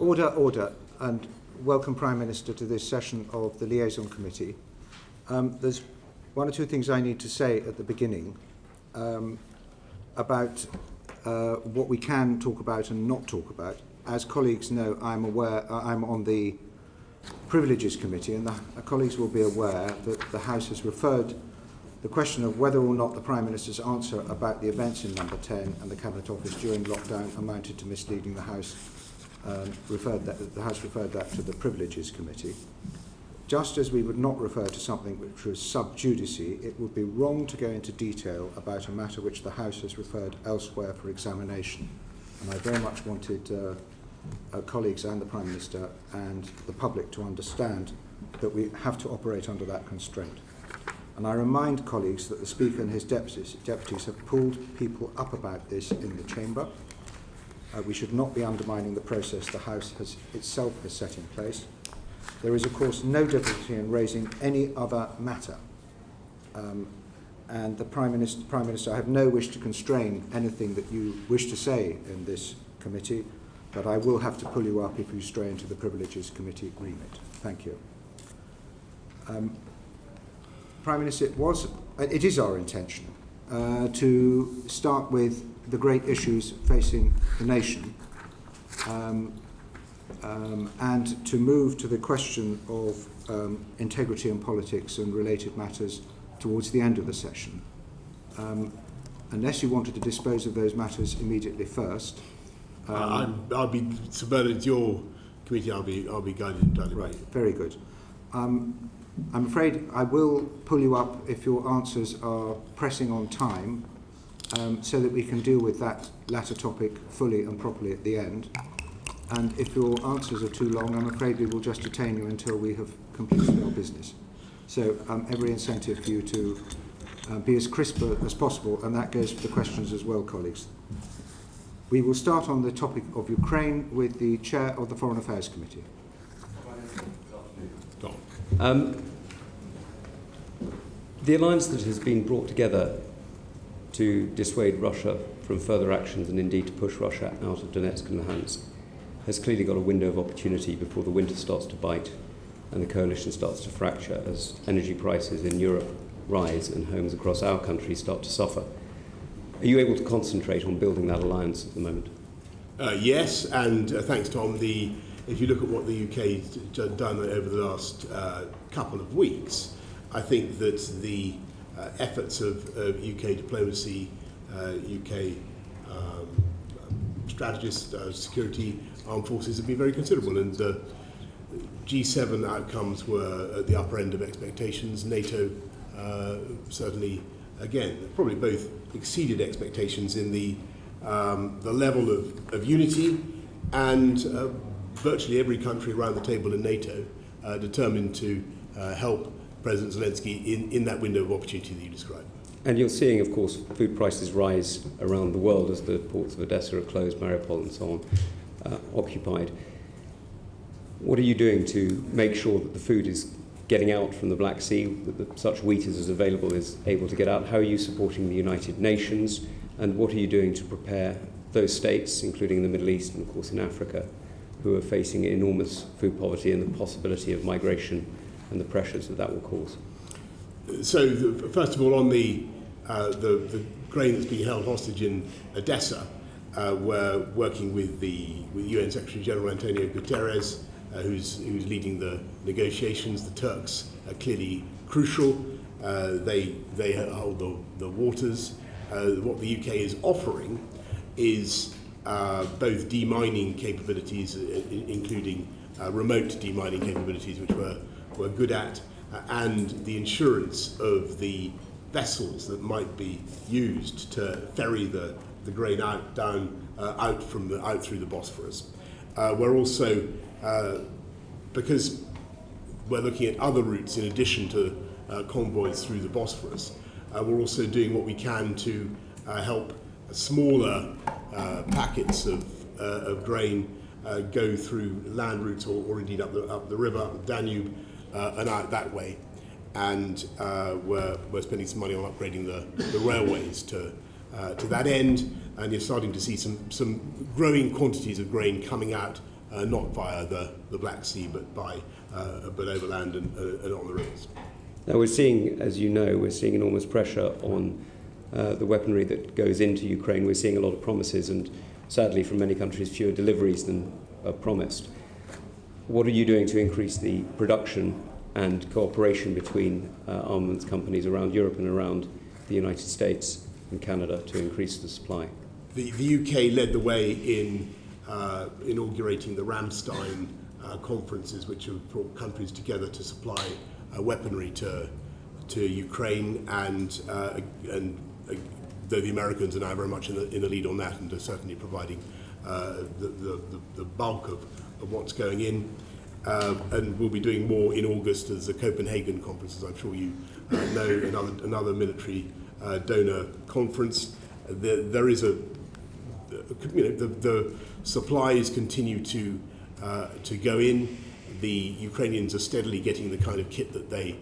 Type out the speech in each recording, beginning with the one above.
Order, order, and welcome Prime Minister to this session of the Liaison Committee. There's one or two things I need to say at the beginning about what we can talk about and not talk about. As colleagues know, I'm on the Privileges Committee, and the colleagues will be aware that the House has referred the question of whether or not the Prime Minister's answer about the events in Number 10 and the Cabinet Office during lockdown amounted to misleading the House. The House referred that to the Privileges Committee. Just as we would not refer to something which was sub judice, it would be wrong to go into detail about a matter which the House has referred elsewhere for examination. And I very much wanted colleagues and the Prime Minister and the public to understand that we have to operate under that constraint. And I remind colleagues that the Speaker and his deputies have pulled people up about this in the Chamber. We should not be undermining the process the House itself has set in place. There is, of course, no difficulty in raising any other matter. And the Prime Minister, I have no wish to constrain anything that you wish to say in this committee, but I will have to pull you up if you stray into the Privileges Committee remit. Thank you. Prime Minister, it is our intention to start with the great issues facing the nation and to move to the question of integrity in politics and related matters towards the end of the session. Unless you wanted to dispose of those matters immediately first. I'll be subverted. It's your committee. I'll be guided entirely. Right. Very good. I'm afraid I will pull you up if your answers are pressing on time, so that we can deal with that latter topic fully and properly at the end. And if your answers are too long, I'm afraid we will just detain you until we have completed our business. So every incentive for you to be as crisp as possible, and that goes for the questions as well, colleagues. We will start on the topic of Ukraine with the Chair of the Foreign Affairs Committee. The alliance that has been brought together to dissuade Russia from further actions and indeed to push Russia out of Donetsk and Luhansk has clearly got a window of opportunity before the winter starts to bite and the coalition starts to fracture as energy prices in Europe rise and homes across our country start to suffer. Are you able to concentrate on building that alliance at the moment? Yes, and thanks, Tom. If you look at what the UK has done over the last couple of weeks, I think that the efforts of UK diplomacy, UK strategists, security, armed forces have been very considerable, and G7 outcomes were at the upper end of expectations. NATO certainly, again, probably both exceeded expectations in the level of unity, and virtually every country around the table in NATO determined to help President Zelensky in that window of opportunity that you described. And you're seeing, of course, food prices rise around the world as the ports of Odessa are closed, Mariupol and so on occupied. What are you doing to make sure that the food is getting out from the Black Sea, that such wheat as is available is able to get out? How are you supporting the United Nations? And what are you doing to prepare those states, including the Middle East and, of course, in Africa, who are facing enormous food poverty and the possibility of migration and the pressures that will cause? So, first of all, on the grain that's being held hostage in Odessa, we're working with the UN Secretary General Antonio Guterres, who's leading the negotiations. The Turks are clearly crucial. They hold the waters. What the UK is offering is both demining capabilities, including remote demining capabilities, which we're good at, and the insurance of the vessels that might be used to ferry the grain out through the Bosphorus. We're also, because we're looking at other routes in addition to convoys through the Bosphorus, we're also doing what we can to help smaller packets of grain go through land routes or indeed up the river, up the Danube, and out that way. And we're spending some money on upgrading the railways to that end, and you're starting to see some growing quantities of grain coming out not via the Black Sea, but overland and on the rivers. Now we're seeing, as you know, we're seeing enormous pressure on the weaponry that goes into Ukraine. We're seeing a lot of promises and, sadly, from many countries, fewer deliveries than are promised. What are you doing to increase the production and cooperation between armaments companies around Europe and around the United States and Canada to increase the supply? The UK led the way in inaugurating the Ramstein conferences, which have brought countries together to supply weaponry to Ukraine, and though the Americans are now very much in the lead on that and are certainly providing the bulk of what's going in. And we'll be doing more in August as the Copenhagen conference, as I'm sure you know, another military donor conference. There is the supplies continue to go in. The Ukrainians are steadily getting the kind of kit that they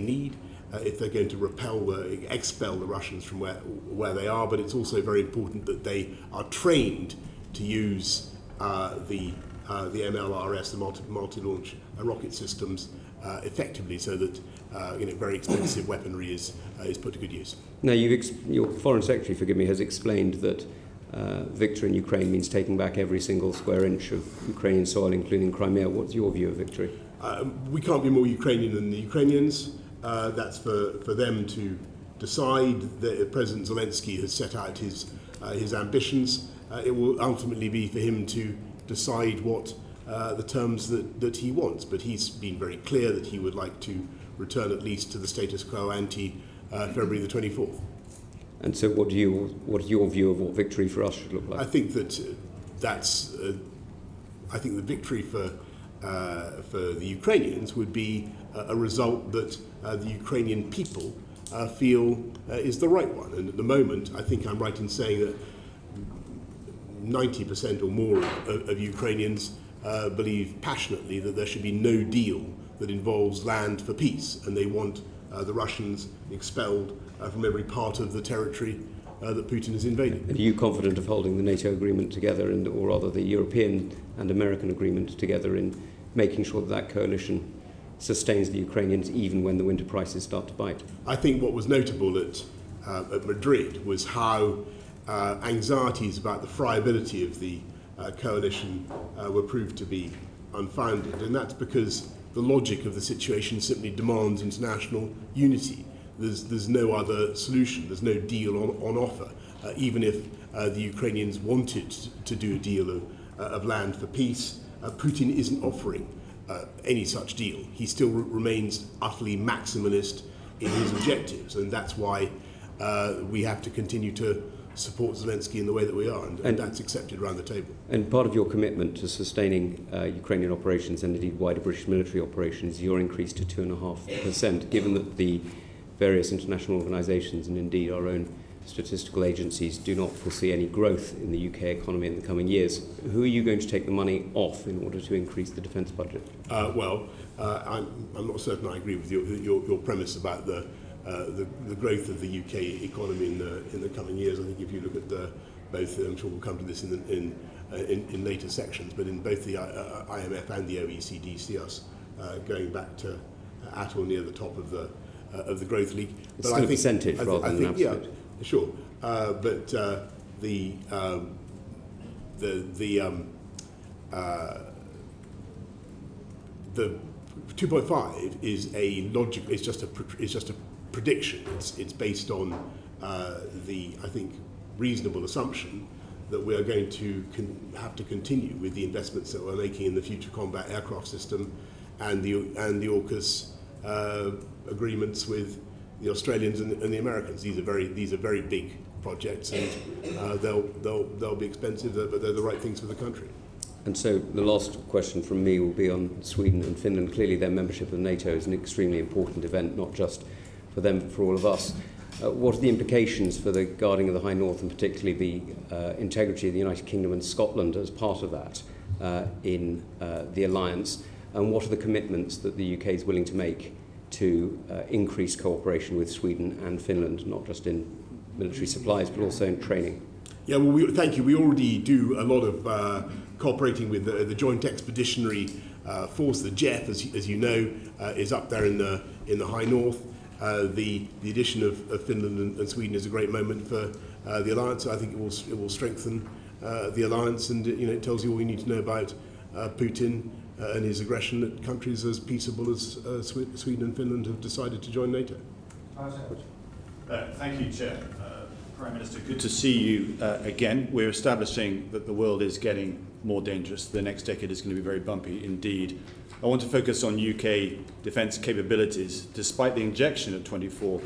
need if they're going to expel the Russians from where they are. But it's also very important that they are trained to use the MLRS, the multi-launch rocket systems, effectively, so that very expensive weaponry is put to good use. Now, your Foreign Secretary, forgive me, has explained that victory in Ukraine means taking back every single square inch of Ukrainian soil, including Crimea. What's your view of victory? We can't be more Ukrainian than the Ukrainians. That's for them to decide. President Zelensky has set out his ambitions. It will ultimately be for him to decide what the terms that he wants. But he's been very clear that he would like to return at least to the status quo ante February the 24th. And so what is your view of what victory for us should look like? I think that I think the victory for the Ukrainians would be a result that the Ukrainian people feel is the right one. And at the moment, I think I'm right in saying that 90% or more of Ukrainians believe passionately that there should be no deal that involves land for peace, and they want the Russians expelled from every part of the territory that Putin has invaded. And are you confident of holding the NATO agreement together, or rather the European and American agreement together, in making sure that coalition sustains the Ukrainians even when the winter prices start to bite? I think what was notable at Madrid was how anxieties about the friability of the coalition were proved to be unfounded, and that's because the logic of the situation simply demands international unity. There's no other solution. There's no deal on offer. Even if the Ukrainians wanted to do a deal of land for peace, Putin isn't offering any such deal. He still remains utterly maximalist in his objectives, and that's why we have to continue to support Zelensky in the way that we are, and that's accepted around the table. And part of your commitment to sustaining Ukrainian operations and indeed wider British military operations is your increase to 2.5%, given that the various international organisations and indeed our own statistical agencies do not foresee any growth in the UK economy in the coming years. Who are you going to take the money off in order to increase the defence budget? I'm not certain I agree with your premise about the growth of the UK economy in the coming years. I think if you look at both, I'm sure we'll come to this in later sections, but in both the IMF and the OECD see us going back to at or near the top of the growth league. It's still a percentage rather than absolute. Yeah, sure. But the 2.5 is a logic. It's just a prediction. It's based on I think reasonable assumption that we are going to have to continue with the investments that we're making in the Future Combat Aircraft System and the AUKUS agreements with the Australians and the Americans. These are very big projects, and they'll be expensive, but they're the right things for the country. And so the last question from me will be on Sweden and Finland. Clearly their membership of NATO is an extremely important event, not just for them but for all of us. What are the implications for the guarding of the High North, and particularly the integrity of the United Kingdom and Scotland as part of that in the alliance? And what are the commitments that the UK is willing to make to increase cooperation with Sweden and Finland, not just in military supplies but also in training? Yeah, well, thank you. We already do a lot of cooperating with the Joint Expeditionary Force, the JEF, as you know, is up there in the high north. The addition of Finland and Sweden is a great moment for the alliance. I think it will strengthen the alliance, and it tells you all you need to know about Putin and his aggression at countries as peaceable as Sweden and Finland have decided to join NATO. Thank you, Chair. Prime Minister, good to see you again. We're establishing that the world is getting more dangerous. The next decade is going to be very bumpy indeed. I want to focus on UK defence capabilities. Despite the injection of £24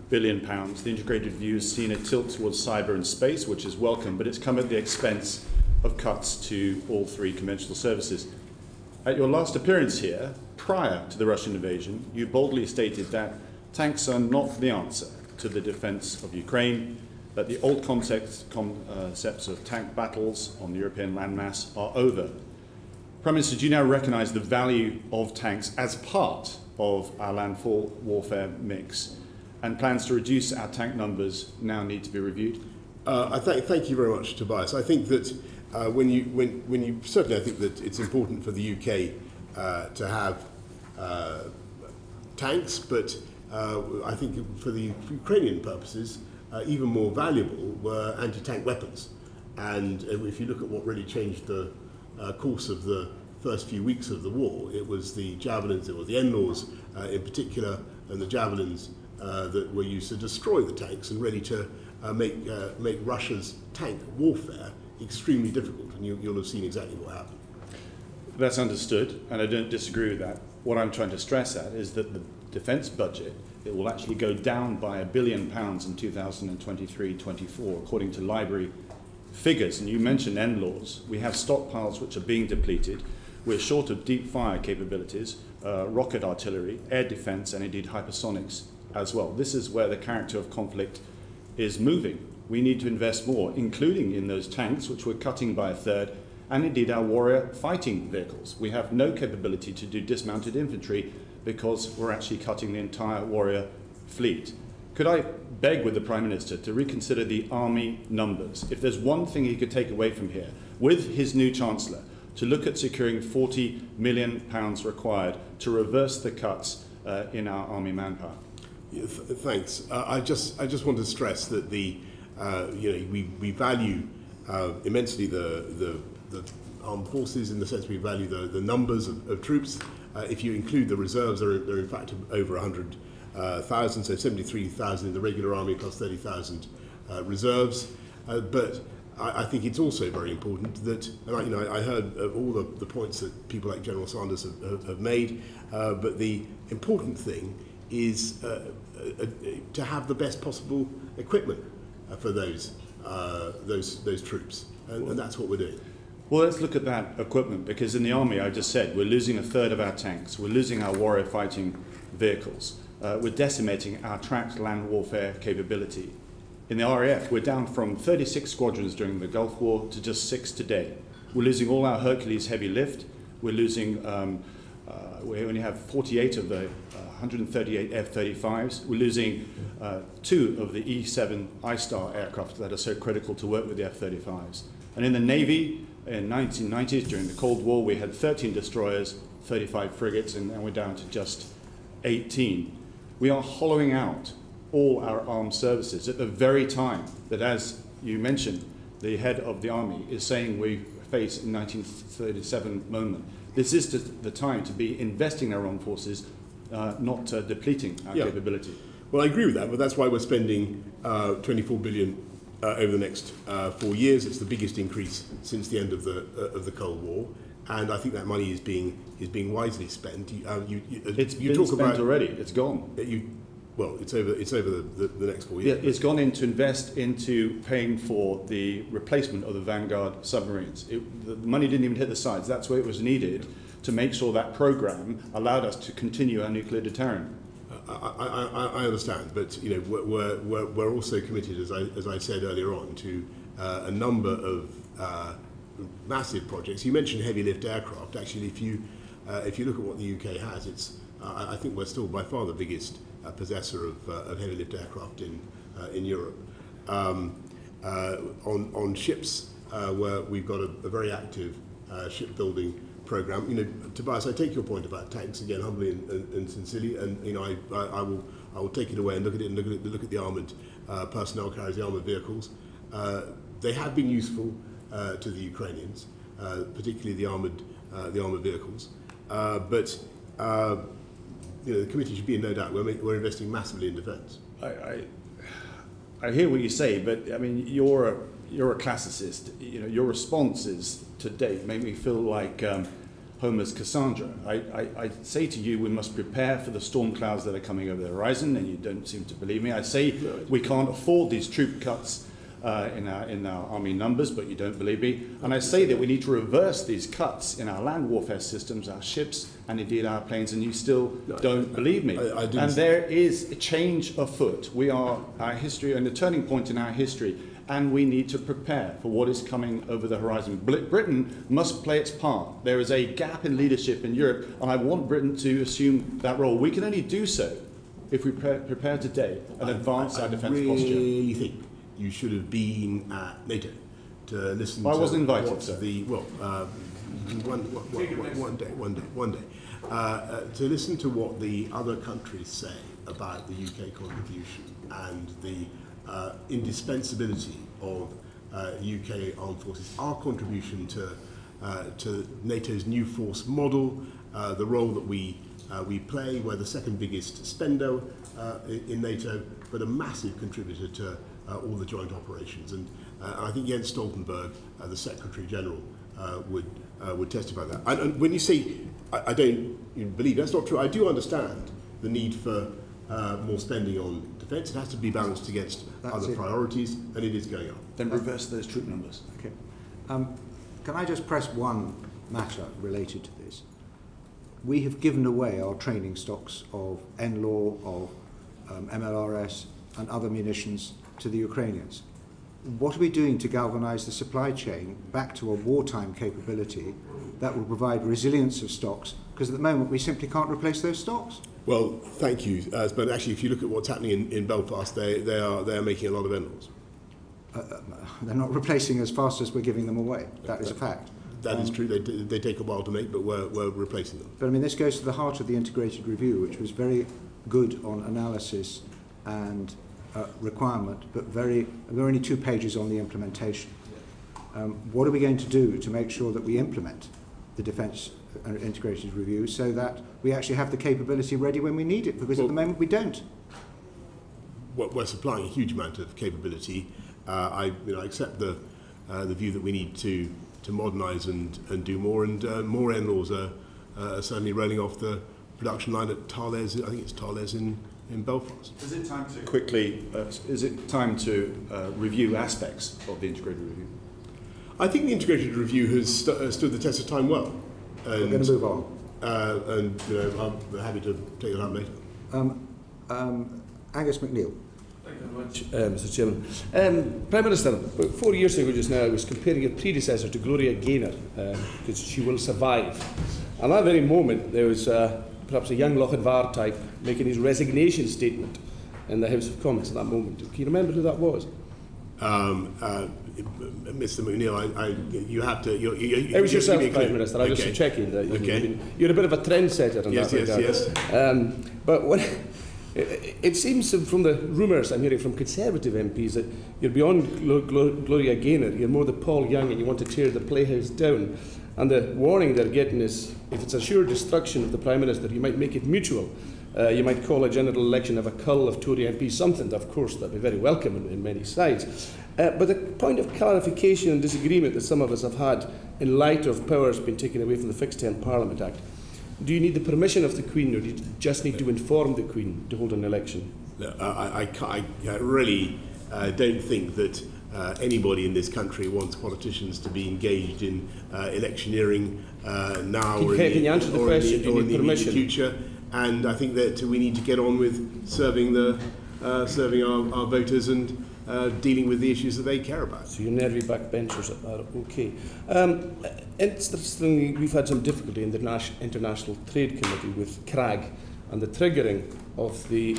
billion, the integrated view has seen a tilt towards cyber and space, which is welcome, but it's come at the expense of cuts to all three conventional services. At your last appearance here, prior to the Russian invasion, you boldly stated that tanks are not the answer to the defence of Ukraine, that the old concepts of tank battles on the European landmass are over. Prime Minister, do you now recognise the value of tanks as part of our landfall warfare mix, and plans to reduce our tank numbers now need to be reviewed? Thank you very much, Tobias. I think that when you certainly, I think that it's important for the UK to have tanks, but I think for the Ukrainian purposes, even more valuable were anti-tank weapons. And if you look at what really changed the course of the first few weeks of the war, it was the javelins, it was the NLAWs in particular, and the javelins that were used to destroy the tanks and ready to make Russia's tank warfare extremely difficult. And you'll have seen exactly what happened. That's understood, and I don't disagree with that. What I'm trying to stress at is that the defence budget, it will actually go down by £1 billion in 2023-24, according to library figures. And you mentioned NLAWs. We have stockpiles which are being depleted. We're short of deep fire capabilities, rocket artillery, air defence, and indeed hypersonics as well. This is where the character of conflict is moving. We need to invest more, including in those tanks, which we're cutting by a third, and indeed our warrior fighting vehicles. We have no capability to do dismounted infantry because we're actually cutting the entire warrior fleet. Could I beg with the Prime Minister to reconsider the army numbers? If there's one thing he could take away from here, with his new Chancellor, to look at securing £40 million required to reverse the cuts in our army manpower. Yeah, thanks. I just want to stress that we value immensely the armed forces, in the sense we value the numbers of troops. If you include the reserves, they're in fact over 100,000, so 73,000 in the regular army plus 30,000 reserves. But I think it's also very important that, and I heard all the points that people like General Sanders have made, but the important thing is to have the best possible equipment for those troops, and that's what we're doing. Well, let's look at that equipment, because in the army, I just said, we're losing a third of our tanks, we're losing our warrior fighting vehicles, we're decimating our tracked land warfare capability. In the RAF, we're down from 36 squadrons during the Gulf War to just 6 today. We're losing all our Hercules heavy lift, we're losing, we only have 48 of the 138 F-35s, we're losing 2 of the E-7 I-Star aircraft that are so critical to work with the F-35s. And in the Navy, in 1990s, during the Cold War, we had 13 destroyers, 35 frigates, and we're down to just 18. We are hollowing out all our armed services at the very time that, as you mentioned, the head of the army is saying we face in 1937 moment. This is the time to be investing in our armed forces, not depleting our capability. Well, I agree with that, but that's why we're spending 24 billion over the next 4 years. It's the biggest increase since the end of the Cold War, and I think that money is being wisely spent. It's been spent already. It's gone. Well, it's over the next 4 years. Yeah, it's gone into invest into paying for the replacement of the Vanguard submarines. The money didn't even hit the sides. That's where it was needed to make sure that program allowed us to continue our nuclear deterrent. I understand, but we're also committed, as I said earlier on, to a number of massive projects. You mentioned heavy lift aircraft. Actually, if you look at what the UK has, I think we're still by far the biggest possessor of heavy lift aircraft in Europe. on ships, where we've got a very active shipbuilding program. You know, Tobias, I take your point about tanks again, humbly and sincerely, and you know, I will take it away and look at it and look at the armoured personnel carriers, the armoured vehicles. They have been useful to the Ukrainians, particularly the armoured vehicles. But you know, the committee should be in no doubt we're investing massively in defence. I hear what you say, but I mean, you're a classicist. You know, your responses to date make me feel like Homer's Cassandra. I say to you, we must prepare for the storm clouds that are coming over the horizon, and you don't seem to believe me. I say we can't afford these troop cuts in our army numbers, but you don't believe me. And I say that we need to reverse these cuts in our land warfare systems, our ships, and indeed our planes, and you still don't believe me. And there is a change afoot. We are our history and a turning point in our history, and we need to prepare for what is coming over the horizon. Britain must play its part. There is a gap in leadership in Europe, and I want Britain to assume that role. We can only do so if we prepare today and advance our defence posture. I really think you should have been at NATO to listen to. I wasn't invited, sir. One day. To listen to what the other countries say about the UK contribution and the indispensability of UK armed forces, our contribution to NATO's new force model, the role that we play. We're the second biggest spender in NATO, but a massive contributor to all the joint operations. And I think Jens Stoltenberg, the Secretary General, would testify that. And when you say, I don't believe, that's not true. I do understand the need for more spending on defence. It has to be balanced against other priorities, and it is going up. Then reverse those troop numbers. Okay. Can I just press one matter related to this? We have given away our training stocks of NLAW, of MLRS, and other munitions to the Ukrainians. What are we doing to galvanise the supply chain back to a wartime capability that will provide resilience of stocks? Because at the moment we simply can't replace those stocks. Well, thank you. But actually, if you look at what's happening in Belfast, they are making a lot of NLAWs. They're not replacing as fast as we're giving them away. That is a fact. That is true. They take a while to make, but we're replacing them. But I mean, this goes to the heart of the integrated review, which was very good on analysis and requirement, but there are only 2 pages on the implementation. What are we going to do to make sure that we implement the defence integrated review so that we actually have the capability ready when we need it? Because at the moment we don't. We're supplying a huge amount of capability. I accept the view that we need to modernise and do more, and more NLAWs are certainly rolling off the production line at Thales. I think it's Thales in Belfast. Is it time to quickly? Is it time to review aspects of the integrated review? I think the integrated review has stood the test of time well. And, We're going to move on. And I'm happy to take it up later. Angus McNeill. Thank you very much, Mr. Chairman. Prime Minister, about 4 years ago just now, I was comparing your predecessor to Gloria Gaynor, because she will survive. And at that very moment, there was perhaps a young Lochidvar type making his resignation statement in the House of Commons at that moment. Can you remember who that was? Mr. McNeill, you have to. It was yourself, Prime Minister. I was just checking that. You're a bit of a trendsetter in that regard. Yes. But when it seems from the rumours I'm hearing from Conservative MPs that you're beyond Gloria Gaynor. You're more the Paul Young, and you want to tear the playhouse down. And the warning they're getting is, if it's a sure destruction of the Prime Minister, you might make it mutual. You might call a general election of a cull of Tory MPs, something, of course, that would be very welcome in many sides. But the point of clarification and disagreement that some of us have had in light of powers being taken away from the Fixed Term Parliament Act, do you need the permission of the Queen, or do you just need to inform the Queen to hold an election? No, I really don't think that anybody in this country wants politicians to be engaged in electioneering now or in the immediate future. And I think that we need to get on with serving our voters and dealing with the issues that they care about. So your nervy backbenchers are okay. Interestingly, we've had some difficulty in the International Trade Committee with CRAG and the triggering of the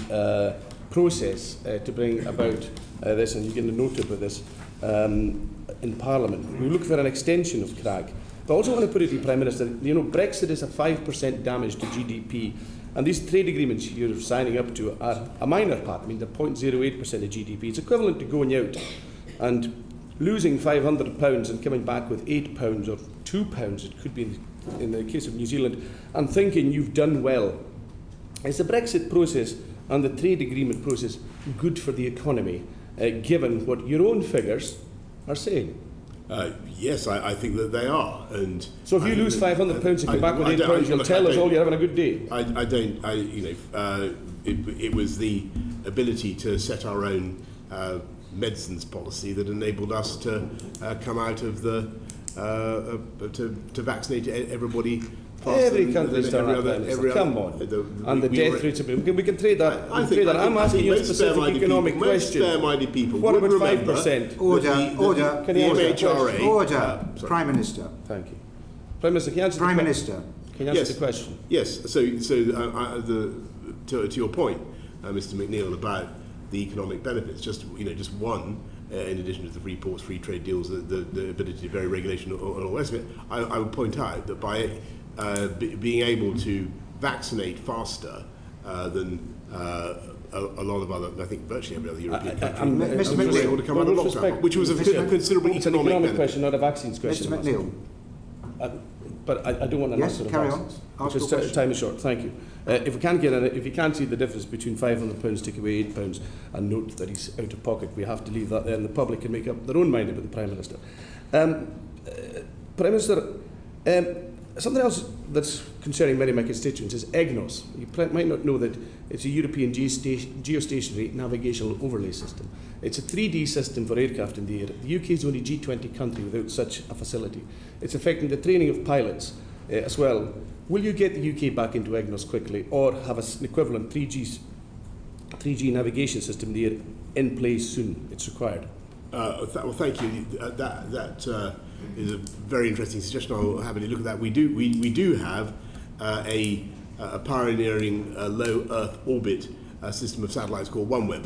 process to bring about this, and you get a note about this. in Parliament. We look for an extension of CRAG. But I also want to put it to you, Prime Minister, Brexit is a 5% damage to GDP. And these trade agreements you're signing up to are a minor part. I mean, they're 0.08% of GDP. It's equivalent to going out and losing £500 and coming back with £8 or £2, it could be in the case of New Zealand, and thinking you've done well. Is the Brexit process and the trade agreement process good for the economy, given what your own figures are saying? Yes, I think that they are. And so if you lose £500 and come back with £8, you'll tell us all you're having a good day. It was the ability to set our own medicines policy that enabled us to come out of the to vaccinate everybody. Every country is done that. Come on. And the death rates. We can trade that. I'm asking you a specific economic question. Most fair-minded people. What about 5%? Order. Can you answer the question? Order. Prime Minister. Thank you. Prime Minister, can you answer Prime Minister. Can you answer the question? Yes. So to your point, Mr. McNeill, about the economic benefits, just one. In addition to the free ports, free trade deals, the ability to vary regulation and all the rest of it, I would point out that by being able to vaccinate faster than a lot of other, I think virtually every other European country, Mr. was able to come out of lockdown, which was a considerable It's an economic question, not a vaccines question. Mr. McNeill. But I don't want to answer the vaccines. Because time is short. Thank you. If you can't see the difference between £500 take away £8 and note that he's out of pocket, we have to leave that there, and the public can make up their own mind about the Prime Minister. Prime Minister, something else that's concerning many of my constituents is EGNOS. You might not know that it's a European geostationary navigational overlay system. It's a 3D system for aircraft in the air. The UK is the only G20 country without such a facility. It's affecting the training of pilots as well. Will you get the UK back into EGNOS quickly, or have an equivalent 3G navigation system in the air in place soon? It's required. Well, thank you. That is a very interesting suggestion. I'll happily look at that. We do have a pioneering low Earth orbit system of satellites called OneWeb,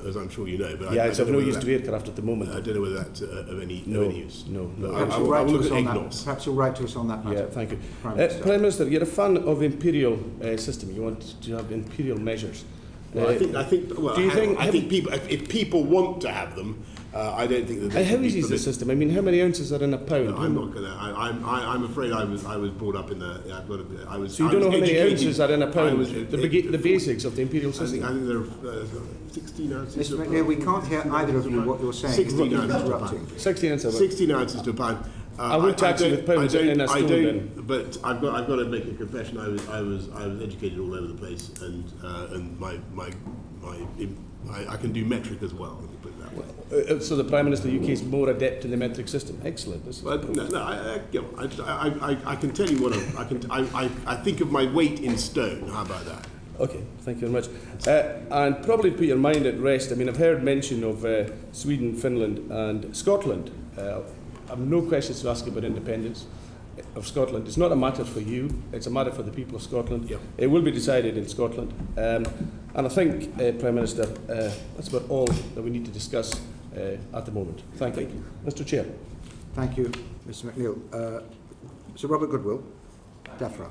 as I'm sure you know. But it's of no use to aircraft at the moment. I don't know whether that's of any use. No. Perhaps you'll write to us on that matter. Yeah, thank you. Prime Minister, you're a fan of imperial system. You want to have imperial measures. Well, I think people, if people want to have them, I don't think that. How easy is the system? I mean, how many ounces are in a pound? No, I'm not going to. I'm afraid I was brought up in the. So you don't know how many ounces are in a pound? The basics of the imperial system. I think there are 16 ounces. Mr. McNeill, we can't hear either of you what you're saying. 16 ounces to a pound. 16 ounces. 16 ounces to a pound. I would tax you with pounds in a stone then. But I've got to make a confession. I was educated all over the place, and I can do metric as well. Let me put it that way. So the Prime Minister of the UK is more adept in the metric system. Excellent. I can tell you what I think of my weight in stone. How about that? Okay, thank you very much. And probably put your mind at rest. I mean, I've heard mention of Sweden, Finland, and Scotland. I have no questions to ask about independence of Scotland. It's not a matter for you, it's a matter for the people of Scotland. Yep. It will be decided in Scotland. And I think, Prime Minister, that's about all that we need to discuss at the moment. Thank you. Mr. Chair. Thank you, Mr. McNeill. Sir Robert Goodwill, DEFRA.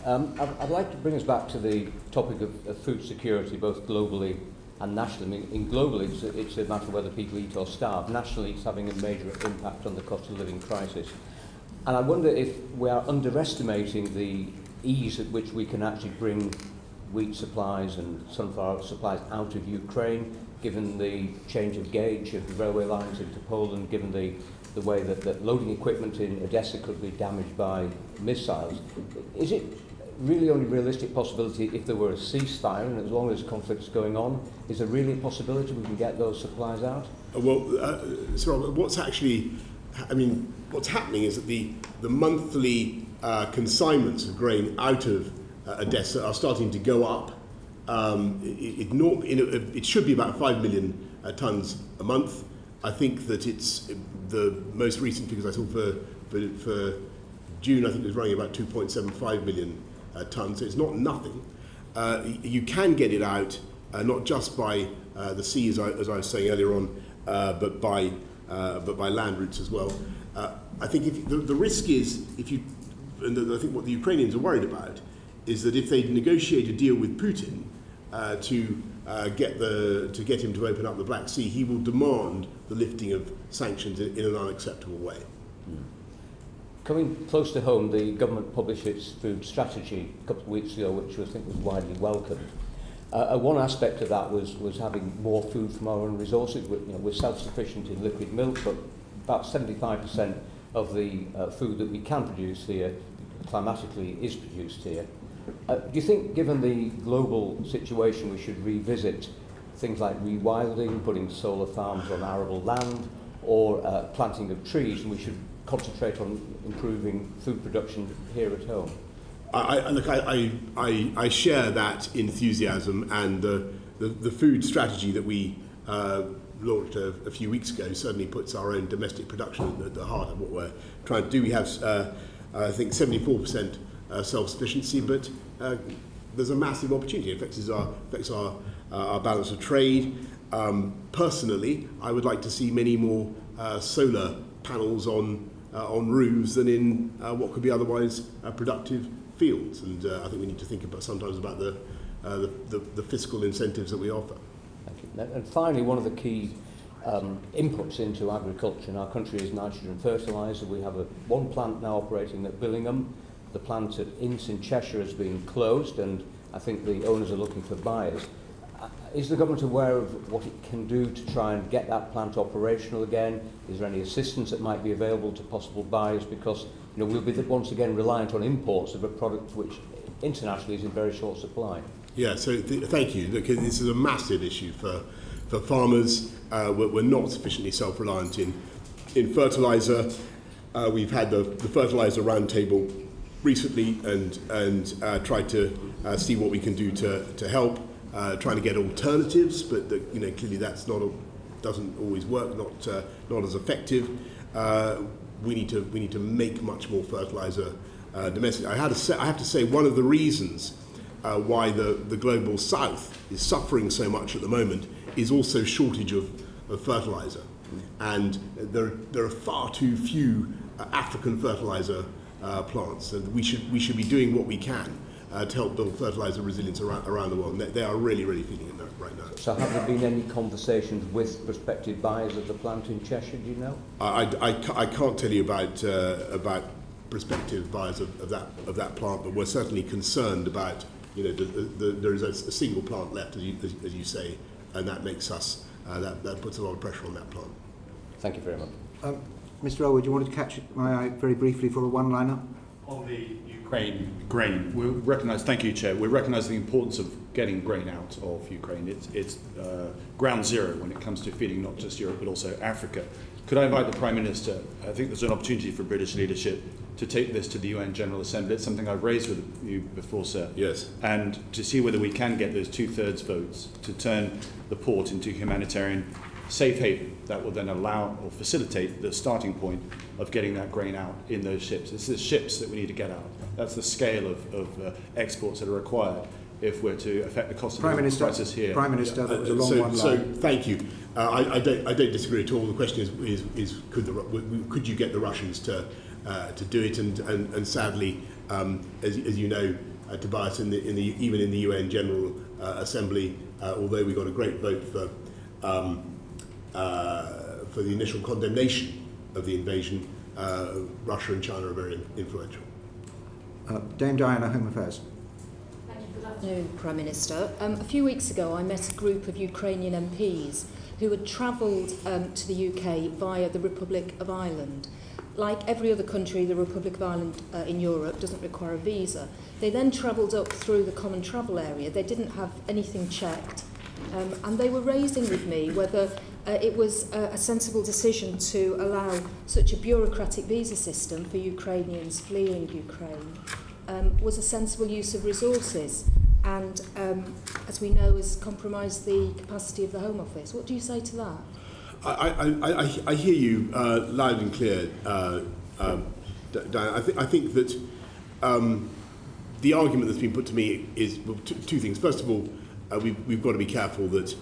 I'd like to bring us back to the topic of food security, both globally and nationally. I mean, globally, it's a matter of whether people eat or starve. Nationally, it's having a major impact on the cost of living crisis. And I wonder if we are underestimating the ease at which we can actually bring wheat supplies and sunflower supplies out of Ukraine, given the change of gauge of the railway lines into Poland, given the way that loading equipment in Odessa could be damaged by missiles. Is it really only realistic possibility if there were a ceasefire, and as long as conflict's going on, is there really a possibility we can get those supplies out? So what's happening is that the monthly consignments of grain out of Odessa are starting to go up. It should be about 5 million tonnes a month. I think that it's the most recent figures I saw for June, I think it was running about 2.75 million tonnes, so it's not nothing. You can get it out not just by the sea, as I was saying earlier on, but by but by land routes as well. I think the risk is, I think what the Ukrainians are worried about is that if they negotiate a deal with Putin to get him to open up the Black Sea, he will demand the lifting of sanctions in an unacceptable way. Coming close to home, the government published its food strategy a couple of weeks ago, which I think was widely welcomed. One aspect of that was having more food from our own resources. We're self-sufficient in liquid milk, but about 75% of the food that we can produce here, climatically, is produced here. Do you think, given the global situation, we should revisit things like rewilding, putting solar farms on arable land, or planting of trees, and we should concentrate on improving food production here at home? I share that enthusiasm, and the food strategy that we launched a few weeks ago certainly puts our own domestic production at the heart of what we're trying to do. We have, I think, 74% self-sufficiency, but there's a massive opportunity. It affects our balance of trade. Personally, I would like to see many more solar panels on roofs than in what could be otherwise productive fields, and I think we need to think sometimes about the fiscal incentives that we offer. Thank you. And finally, one of the key inputs into agriculture in our country is nitrogen fertiliser. We have one plant now operating at Billingham. The plant at Ince in Cheshire has been closed, and I think the owners are looking for buyers. Is the government aware of what it can do to try and get that plant operational again? Is there any assistance that might be available to possible buyers? Because we'll be once again reliant on imports of a product which internationally is in very short supply. Yeah, so thank you. Look, this is a massive issue for farmers. We're not sufficiently self-reliant in fertiliser. We've had the fertiliser roundtable recently and tried to see what we can do to help. Trying to get alternatives, but clearly that's doesn't always work. Not as effective. We need to make much more fertiliser domestically. I have to say one of the reasons why the global south is suffering so much at the moment is also shortage of fertiliser, and there are far too few African fertiliser plants, and we should be doing what we can to help build fertiliser resilience around the world. They are really feeling it right now. So have there been any conversations with prospective buyers of the plant in Cheshire, do you know? I can't tell you about prospective buyers of that plant, but we're certainly concerned about, there is a single plant left, as you say, and that makes us, that puts a lot of pressure on that plant. Thank you very much. Mr. Elwood, you wanted to catch my eye very briefly for a one-liner? On the Ukraine grain, we recognise, thank you, Chair, we recognise the importance of getting grain out of Ukraine. It's ground zero when it comes to feeding not just Europe but also Africa. Could I invite the Prime Minister, I think there's an opportunity for British leadership to take this to the UN General Assembly. It's something I've raised with you before, sir. Yes. And to see whether we can get those 2/3 votes to turn the port into humanitarian safe haven that will then allow or facilitate the starting point of getting that grain out in those ships. It's the ships that we need to get out. That's the scale of exports that are required if we're to affect the cost of the crisis here. Prime Minister, that was a long one. So thank you. I don't disagree at all. The question is could you get the Russians to do it? And sadly, as you know, Tobias, even in the UN General Assembly, although we got a great vote for the initial condemnation of the invasion, Russia and China are very influential. Dame Diana, Home Affairs. Thank you. Good afternoon, Prime Minister. A few weeks ago I met a group of Ukrainian MPs who had travelled to the UK via the Republic of Ireland. Like every other country, the Republic of Ireland in Europe doesn't require a visa. They then travelled up through the common travel area. They didn't have anything checked. And they were raising with me whether it was a sensible decision to allow such a bureaucratic visa system for Ukrainians fleeing Ukraine was a sensible use of resources and, as we know, has compromised the capacity of the Home Office. What do you say to that? I hear you loud and clear, Diana. I think that the argument that's been put to me is two things. First of all, we've got to be careful that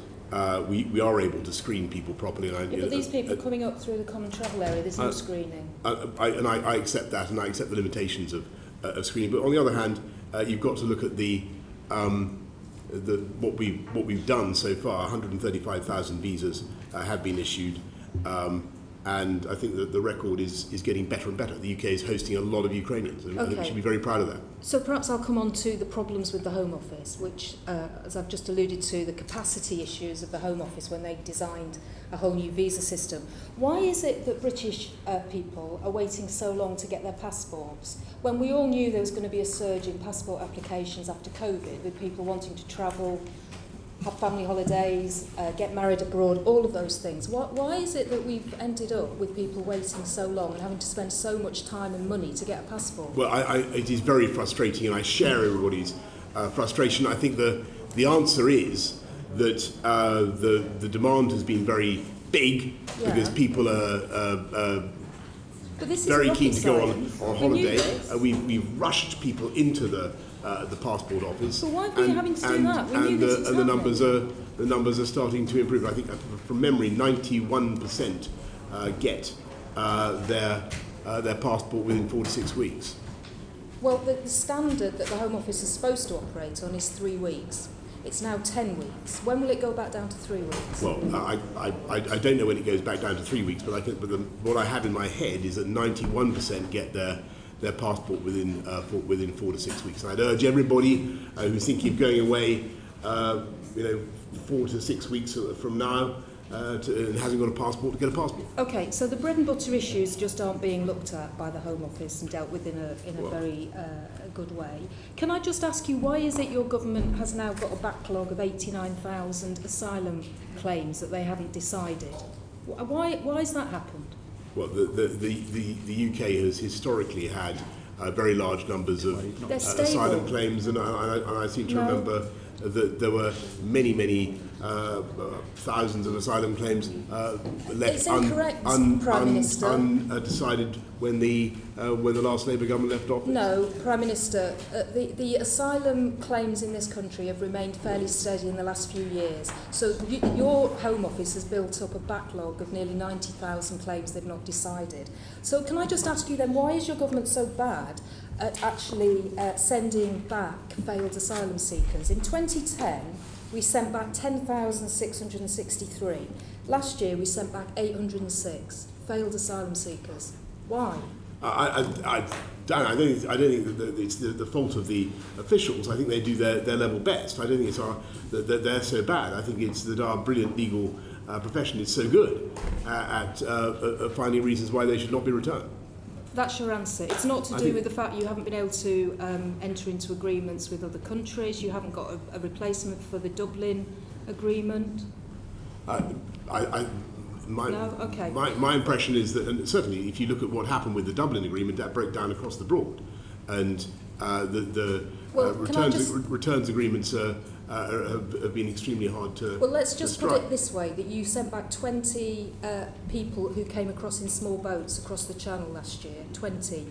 we are able to screen people properly. And but these people coming up through the common travel area, there's no screening. I accept that, and I accept the limitations of screening. But on the other hand, you've got to look at what we've done so far. 135,000 visas have been issued, and I think that the record is getting better and better. The UK is hosting a lot of Ukrainians, and I think we should be very proud of that. So perhaps I'll come on to the problems with the Home Office, which, as I've just alluded to, the capacity issues of the Home Office when they designed a whole new visa system. Why is it that British people are waiting so long to get their passports, when we all knew there was going to be a surge in passport applications after COVID, with people wanting to travel, have family holidays, get married abroad, all of those things? Why is it that we've ended up with people waiting so long and having to spend so much time and money to get a passport? Well, it is very frustrating, and I share everybody's frustration. I think the answer is that the demand has been very big because people are very keen to go on holiday. We've rushed people into the passport office. So why are you having to do that? And the numbers are starting to improve. I think from memory, 91% get their passport within 4 to 6 weeks. Well, the standard that the Home Office is supposed to operate on is 3 weeks. It's now 10 weeks. When will it go back down to 3 weeks? Well, I don't know when it goes back down to 3 weeks, but what I have in my head is that 91% get their passport within 4 to 6 weeks. And I'd urge everybody who's thinking of going away, 4 to 6 weeks from now, and hasn't got a passport, to get a passport. Okay, so the bread and butter issues just aren't being looked at by the Home Office and dealt with in a very good way. Can I just ask you, why is it your government has now got a backlog of 89,000 asylum claims that they haven't decided? Why has that happened? Well, the UK has historically had very large numbers of asylum claims, and I seem to remember that there were many thousands of asylum claims left undecided when the last Labour government left office. No, Prime Minister, the asylum claims in this country have remained fairly steady in the last few years. So your Home Office has built up a backlog of nearly 90,000 claims they've not decided. So can I just ask you then, why is your government so bad at actually sending back failed asylum seekers? In 2010, we sent back 10,663. Last year, we sent back 806 failed asylum seekers. Why? I don't think that it's the fault of the officials. I think they do their level best. I don't think it's that they're so bad. I think it's that our brilliant legal profession is so good at finding reasons why they should not be returned. That's your answer. It's not to do with the fact you haven't been able to enter into agreements with other countries. You haven't got a replacement for the Dublin agreement. My impression is that, and certainly if you look at what happened with the Dublin agreement, that broke down across the board, and the returns agreements have been extremely hard to. Well, let's just put it this way: that you sent back 20 people who came across in small boats across the Channel last year, 20,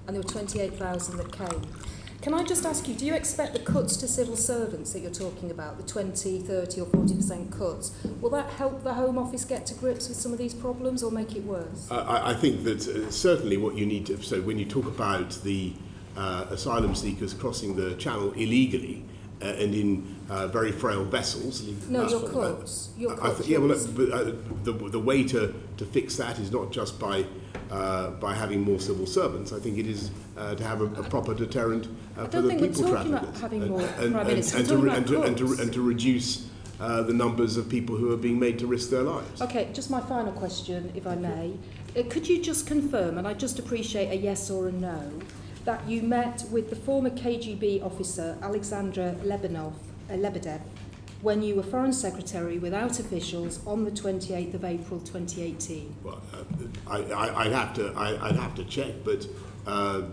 and there were 28,000 that came. Can I just ask you, do you expect the cuts to civil servants that you're talking about, the 20, 30 or 40% cuts, will that help the Home Office get to grips with some of these problems or make it worse? I think that certainly what you need to, so when you talk about the asylum seekers crossing the Channel illegally and in very frail vessels. No, your cuts. The way to fix that is not just by having more civil servants. I think it is to have a proper deterrent for the people traffickers, and to reduce the numbers of people who are being made to risk their lives. Okay, just my final question, if I may. Could you just confirm, and I just appreciate a yes or a no, that you met with the former KGB officer Alexandra Lebedev when you were Foreign Secretary without officials on the 28th of April 2018? Well, I'd have to check, but. Are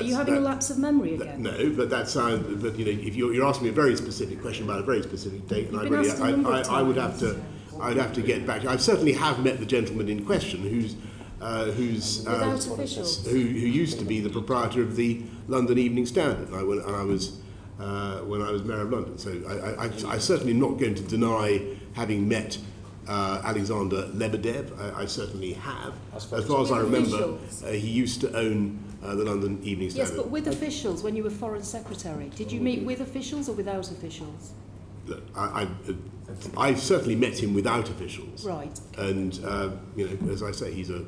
you having a lapse of memory again? No, but that sounds. But if you're asking me a very specific question about a very specific date, and I would have to. I'd have to get back. I certainly have met the gentleman in question, who's who used to be the proprietor of the London Evening Standard, and I was when I was Mayor of London. So I'm certainly not going to deny having met Alexander Lebedev. I certainly have. As far as I remember, he used to own the London Evening Standard. Yes, but with officials, when you were Foreign Secretary, did you meet with officials or without officials? Look, I certainly met him without officials. Right. And you know, as I say, he's a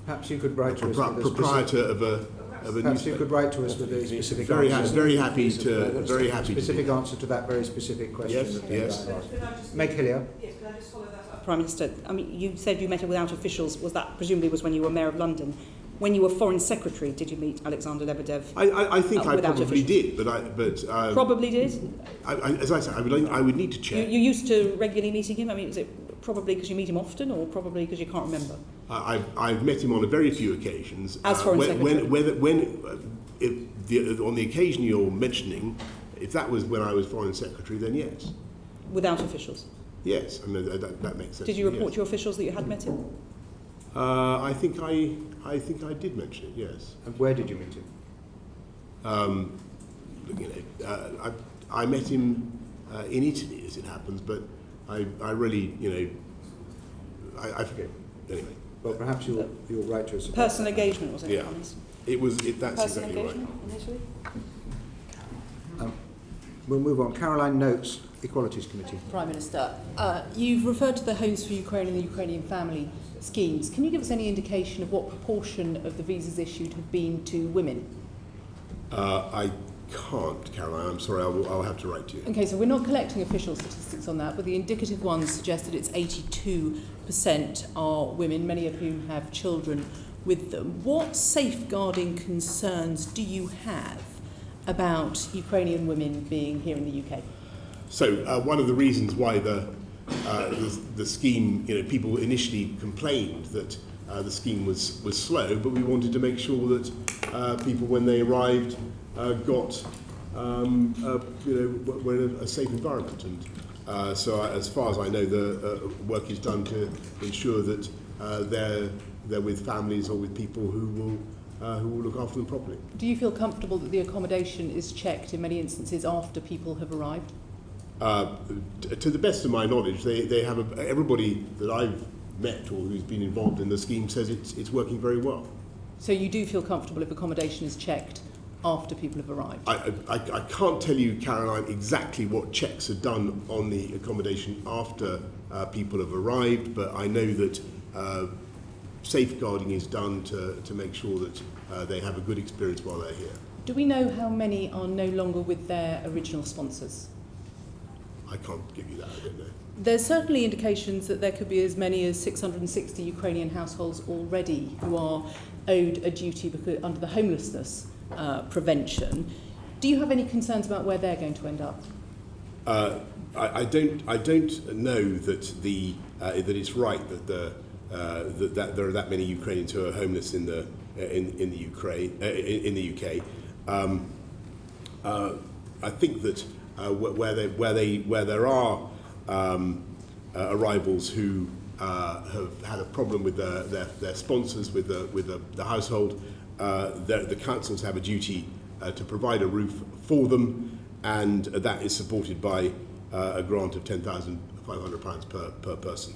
perhaps you could write to us proprietor of a perhaps newspaper. you could write to us with a specific very answer. Very happy specific to answer to that very specific question. Yes, yes. Meg Hillier. Yes, can I just follow that up? Prime Minister, I mean, you said you met her without officials. Was that presumably was when you were Mayor of London? When you were Foreign Secretary, did you meet Alexander Lebedev? I think I probably officials? did, but probably did. As I said, I would need to check. You used to regularly meeting him. I mean, is it probably because you meet him often, or probably because you can't remember? I've met him on a very few occasions. As Foreign Secretary. On the occasion you're mentioning, if that was when I was Foreign Secretary, then yes. Without officials? Yes, I mean, that makes sense. Did you report to your officials that you had met him? I think I did mention it, yes. And where did you meet him? I met him in Italy, as it happens, but I really, I forget. Anyway. Well, perhaps you'll write to us about personal engagement, was it? Yeah. That's personal exactly engagement right. in Italy? We'll move on. Caroline Noakes, Equalities Committee. Prime Minister, you've referred to the Homes for Ukraine and the Ukrainian family schemes. Can you give us any indication of what proportion of the visas issued have been to women? I can't, Caroline. I'm sorry. I'll have to write to you. Okay, so we're not collecting official statistics on that, but the indicative ones suggest that it's 82% are women, many of whom have children with them. What safeguarding concerns do you have about Ukrainian women being here in the UK? So one of the reasons why the scheme, people initially complained that the scheme was slow, but we wanted to make sure that people, when they arrived, got were in a safe environment. And so, as far as I know, the work is done to ensure that they're with families or with people who will look after them properly. Do you feel comfortable that the accommodation is checked in many instances after people have arrived? To the best of my knowledge, they have everybody that I've met or who's been involved in the scheme says it's working very well. So you do feel comfortable if accommodation is checked after people have arrived? I can't tell you, Caroline, exactly what checks are done on the accommodation after people have arrived, but I know that safeguarding is done to make sure that they have a good experience while they're here. Do we know how many are no longer with their original sponsors? I can't give you that, I don't know. There's certainly indications that there could be as many as 660 Ukrainian households already who are owed a duty under the homelessness prevention. Do you have any concerns about where they're going to end up? I don't know that that it's right that that there are that many Ukrainians who are homeless in the UK. I think that where there are arrivals who have had a problem with their sponsors, with the household, the councils have a duty to provide a roof for them, and that is supported by a grant of £10,500 per person.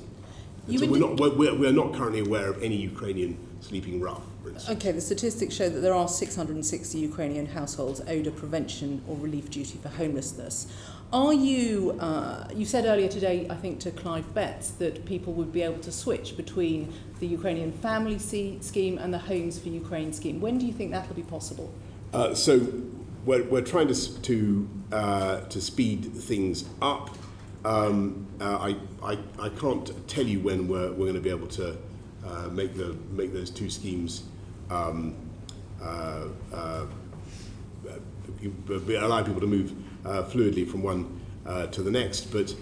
So we're not currently aware of any Ukrainian sleeping rough, for instance. Okay, the statistics show that there are 660 Ukrainian households owed a prevention or relief duty for homelessness. Are you, you said earlier today, I think to Clive Betts, that people would be able to switch between the Ukrainian family scheme and the Homes for Ukraine scheme. When do you think that will be possible? So we're trying to speed things up. I can't tell you when we're going to be able to make those two schemes allow people to move fluidly from one to the next, but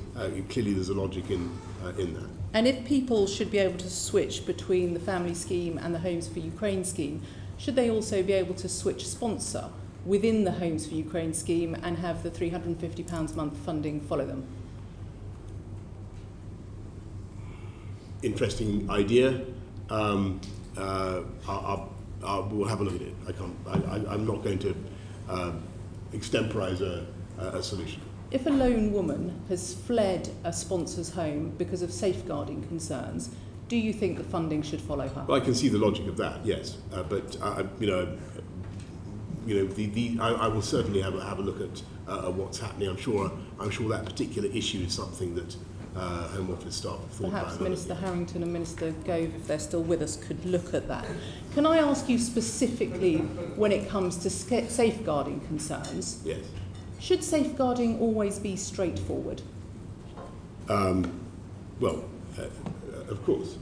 clearly there's a logic in that. And if people should be able to switch between the family scheme and the Homes for Ukraine scheme, should they also be able to switch sponsor within the Homes for Ukraine scheme and have the £350 a month funding follow them? Interesting idea. We'll have a look at it. I'm not going to extemporize a solution. If a lone woman has fled a sponsor's home because of safeguarding concerns, do you think the funding should follow her? Well, I can see the logic of that, yes, but I will certainly have a look at what's happening. I'm sure that particular issue is something that Home Office staff have thought about. Perhaps Minister Harrington and Minister Gove, if they're still with us, could look at that. Can I ask you specifically, when it comes to safeguarding concerns? Yes. Should safeguarding always be straightforward? Of course.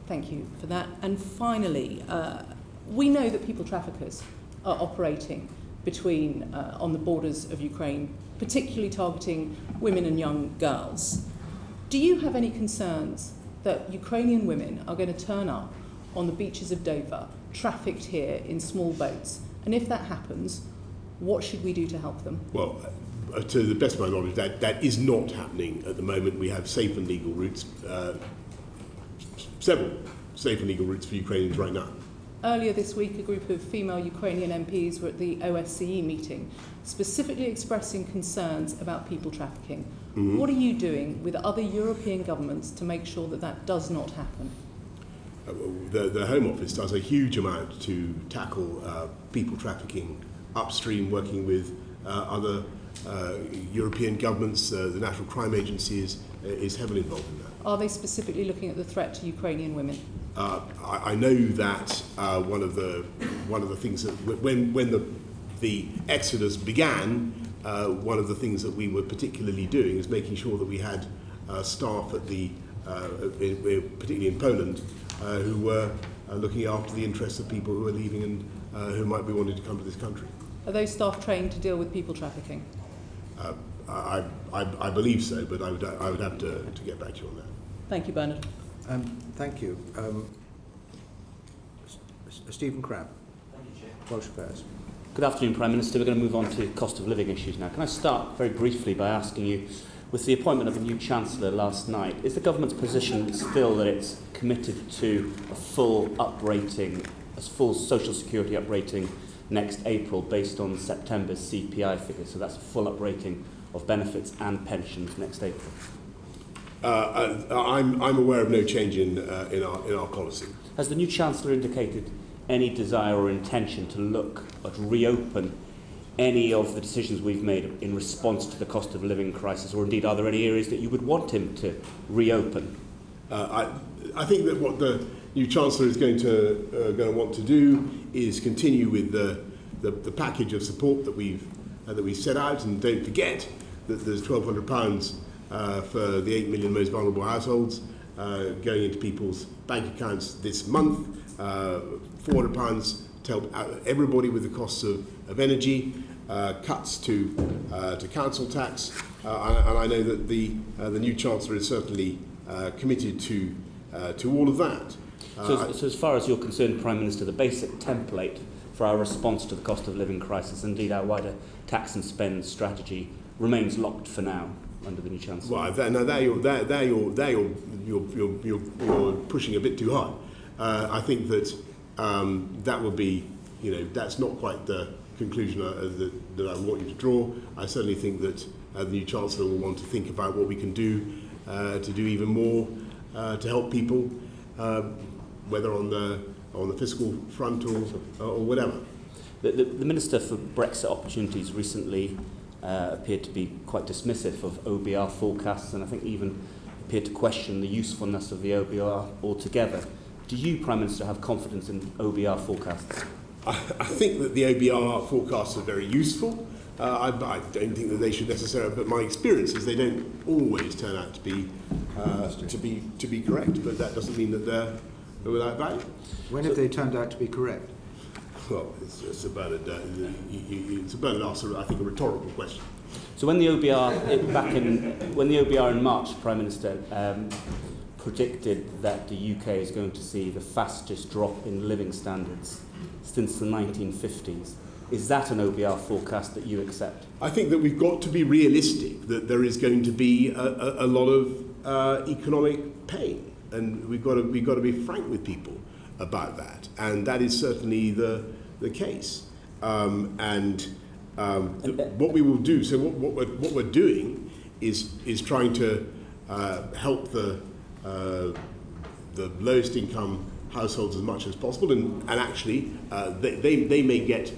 Thank you for that. And finally, we know that people traffickers are operating between on the borders of Ukraine, particularly targeting women and young girls. Do you have any concerns that Ukrainian women are going to turn up on the beaches of Dover, trafficked here in small boats? And if that happens, what should we do to help them? Well, to the best of my knowledge, that is not happening at the moment. We have safe and legal routes, several safe and legal routes for Ukrainians right now. Earlier this week, a group of female Ukrainian MPs were at the OSCE meeting, specifically expressing concerns about people trafficking. Mm-hmm. What are you doing with other European governments to make sure that that does not happen? The Home Office does a huge amount to tackle people trafficking upstream, working with other European governments. The National Crime Agency is heavily involved in that. Are they specifically looking at the threat to Ukrainian women? I know that one of the things that when the exodus began, one of the things that we were particularly doing is making sure that we had staff at particularly in Poland, who were looking after the interests of people who were leaving and who might be wanting to come to this country. Are those staff trained to deal with people trafficking? I believe so, but I would have to get back to you on that. Thank you, Bernard. Thank you. Stephen Crabb. Thank you, Chair. Welsh Affairs. Good afternoon, Prime Minister. We're going to move on to cost of living issues now. Can I start very briefly by asking you, with the appointment of a new Chancellor last night, is the government's position still that it's committed to a full uprating, a full social security uprating next April based on September's CPI figures? So that's a full uprating of benefits and pensions next April. I'm aware of no change in our policy. Has the new Chancellor indicated any desire or intention to look at reopen any of the decisions we've made in response to the cost of living crisis, or indeed are there any areas that you would want him to reopen? I think that what the new Chancellor is going to want to do is continue with the package of support that we set out, and don't forget that there's £1,200 for the 8 million most vulnerable households going into people's bank accounts this month, £400 to help out everybody with the costs of energy, cuts to council tax, and I know that the new Chancellor is certainly committed to all of that. So as far as you're concerned, Prime Minister, the basic template for our response to the cost of living crisis, indeed our wider tax and spend strategy, remains locked for now under the new Chancellor. Well, you're pushing a bit too hard. I think that that would be, that's not quite the conclusion that I want you to draw. I certainly think that the new Chancellor will want to think about what we can do to do even more to help people, whether on the fiscal front or whatever. The Minister for Brexit Opportunities recently appeared to be quite dismissive of OBR forecasts, and I think even appeared to question the usefulness of the OBR altogether. Do you, Prime Minister, have confidence in OBR forecasts? I think that the OBR forecasts are very useful. I don't think that they should necessarily, but my experience is they don't always turn out to be correct. But that doesn't mean that they're without value. When have they turned out to be correct? Well, it's about I think, a rhetorical question. So when the OBR in March, Prime Minister, predicted that the UK is going to see the fastest drop in living standards since the 1950s, is that an OBR forecast that you accept? I think that we've got to be realistic, that there is going to be a lot of economic pain, and we've got to be frank with people about that, and that is certainly the case. And what we will do, so what we're doing is trying to help the lowest income households as much as possible, and actually they may get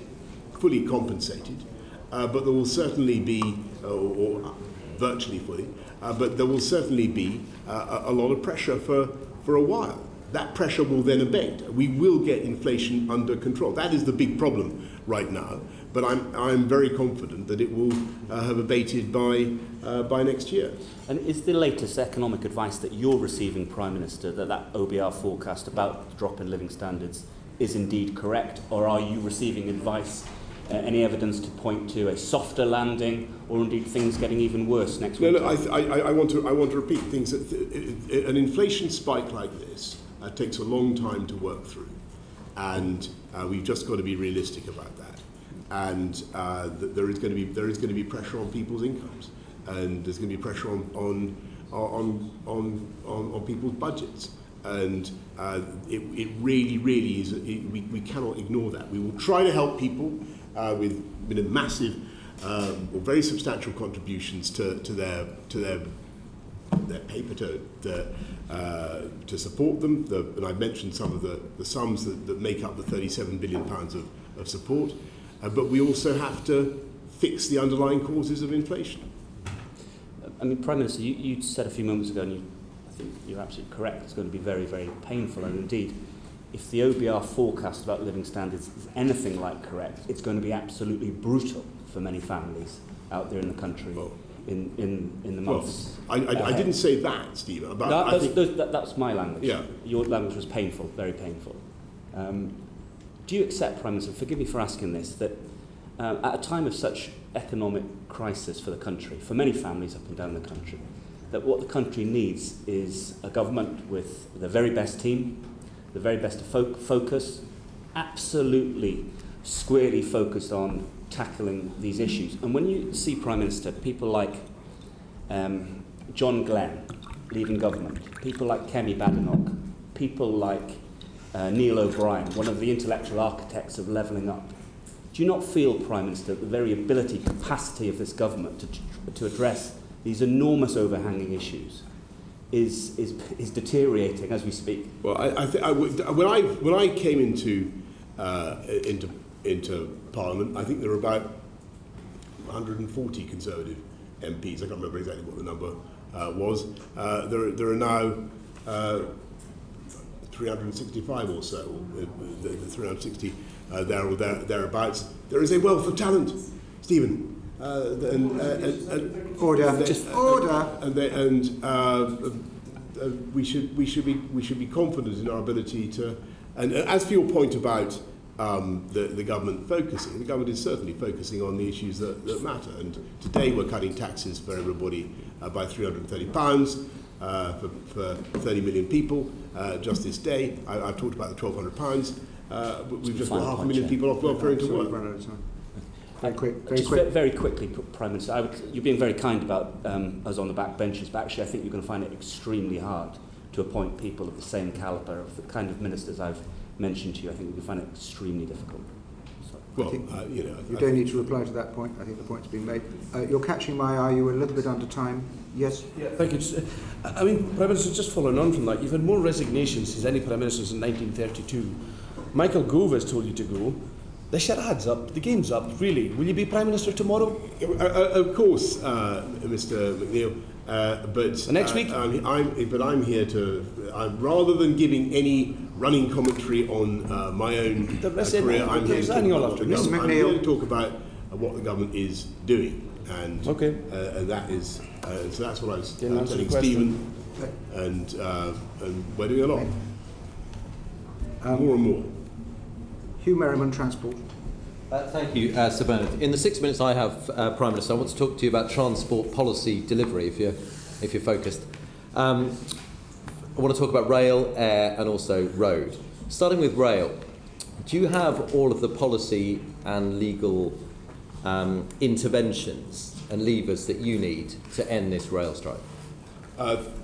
fully compensated, but there will certainly be, or virtually fully, but there will certainly be a lot of pressure for a while. That pressure will then abate. We will get inflation under control. That is the big problem right now, but I'm very confident that it will have abated by next year. And is the latest economic advice that you're receiving, Prime Minister, that OBR forecast about the drop in living standards is indeed correct, or are you receiving advice, any evidence to point to a softer landing, or indeed things getting even worse next week? No, I want to repeat things. An inflation spike like this takes a long time to work through, and we've just got to be realistic about that. And there is going to be pressure on people's incomes, and there's going to be pressure on people's budgets, and it really is. We cannot ignore that. We will try to help people with massive or very substantial contributions to their paper to support them. And I've mentioned some of the sums that make up the £37 billion of support. But we also have to fix the underlying causes of inflation. I mean, Prime Minister, you said a few moments ago, and I think you're absolutely correct, it's going to be very, very painful. And indeed, if the OBR forecast about living standards is anything like correct, it's going to be absolutely brutal for many families out there in the country in the months. Well, I didn't say that, Stephen. But that's my language. Yeah. Your language was painful, very painful. Do you accept, Prime Minister, forgive me for asking this, that at a time of such economic crisis for the country, for many families up and down the country, that what the country needs is a government with the very best team, the very best focus, absolutely squarely focused on tackling these issues? And when you see, Prime Minister, people like John Glenn leaving government, people like Kemi Badenoch, people like Neil O'Brien, one of the intellectual architects of levelling up, do you not feel, Prime Minister, that the very ability, capacity of this government to address these enormous overhanging issues is deteriorating as we speak? Well, when I came into Parliament, I think there were about 140 Conservative MPs. I can't remember exactly what the number was. There are now 365 or so, the 360 there or thereabouts. There is a wealth of talent, Stephen. Order. We should be confident in our ability to. And as for your point about the government focusing, the government is certainly focusing on the issues that matter. And today we're cutting taxes for everybody by £330 for 30 million people. Just this day, I've talked about the £1,200. We've just got 500,000 people off welfare into work. Very quickly, Prime Minister, you're being very kind about us on the back benches, but actually I think you're going to find it extremely hard to appoint people of the same calibre of the kind of ministers I've mentioned to you. I think you're going to find it extremely difficult. Well, you don't need to reply to that point. I think the point's been made. You're catching my eye. You were a little bit under time. Yes? Yeah, thank you. I mean, Prime Minister, just following on from that, you've had more resignations since any Prime Minister since 1932. Michael Gove has told you to go. The charade's up, the game's up, really. Will you be Prime Minister tomorrow? Of course, Mr. McNeill. But next week? I'm here to, rather than giving any running commentary on my own career, I'm here to talk about what the government is doing. And that is, so that's what I was telling Stephen. And we're doing a lot. More and more. Hugh Merriman, Transport. Thank you, Sir Bernard. In the 6 minutes I have, Prime Minister, I want to talk to you about transport policy delivery, if you're focused. I want to talk about rail, air, and also road. Starting with rail, do you have all of the policy and legal interventions and levers that you need to end this rail strike?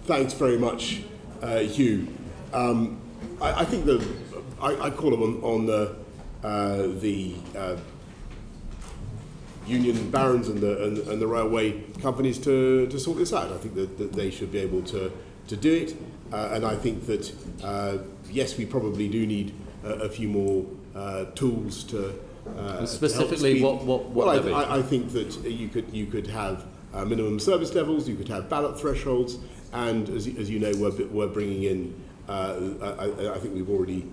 Thanks very much, Hugh. I think I call on the union barons and the railway companies to sort this out. I think that they should be able to do it, and I think that yes, we probably do need a few more tools to. Specifically, to what I think that you could have minimum service levels, you could have ballot thresholds, and as you know, we're bringing in. I think we've already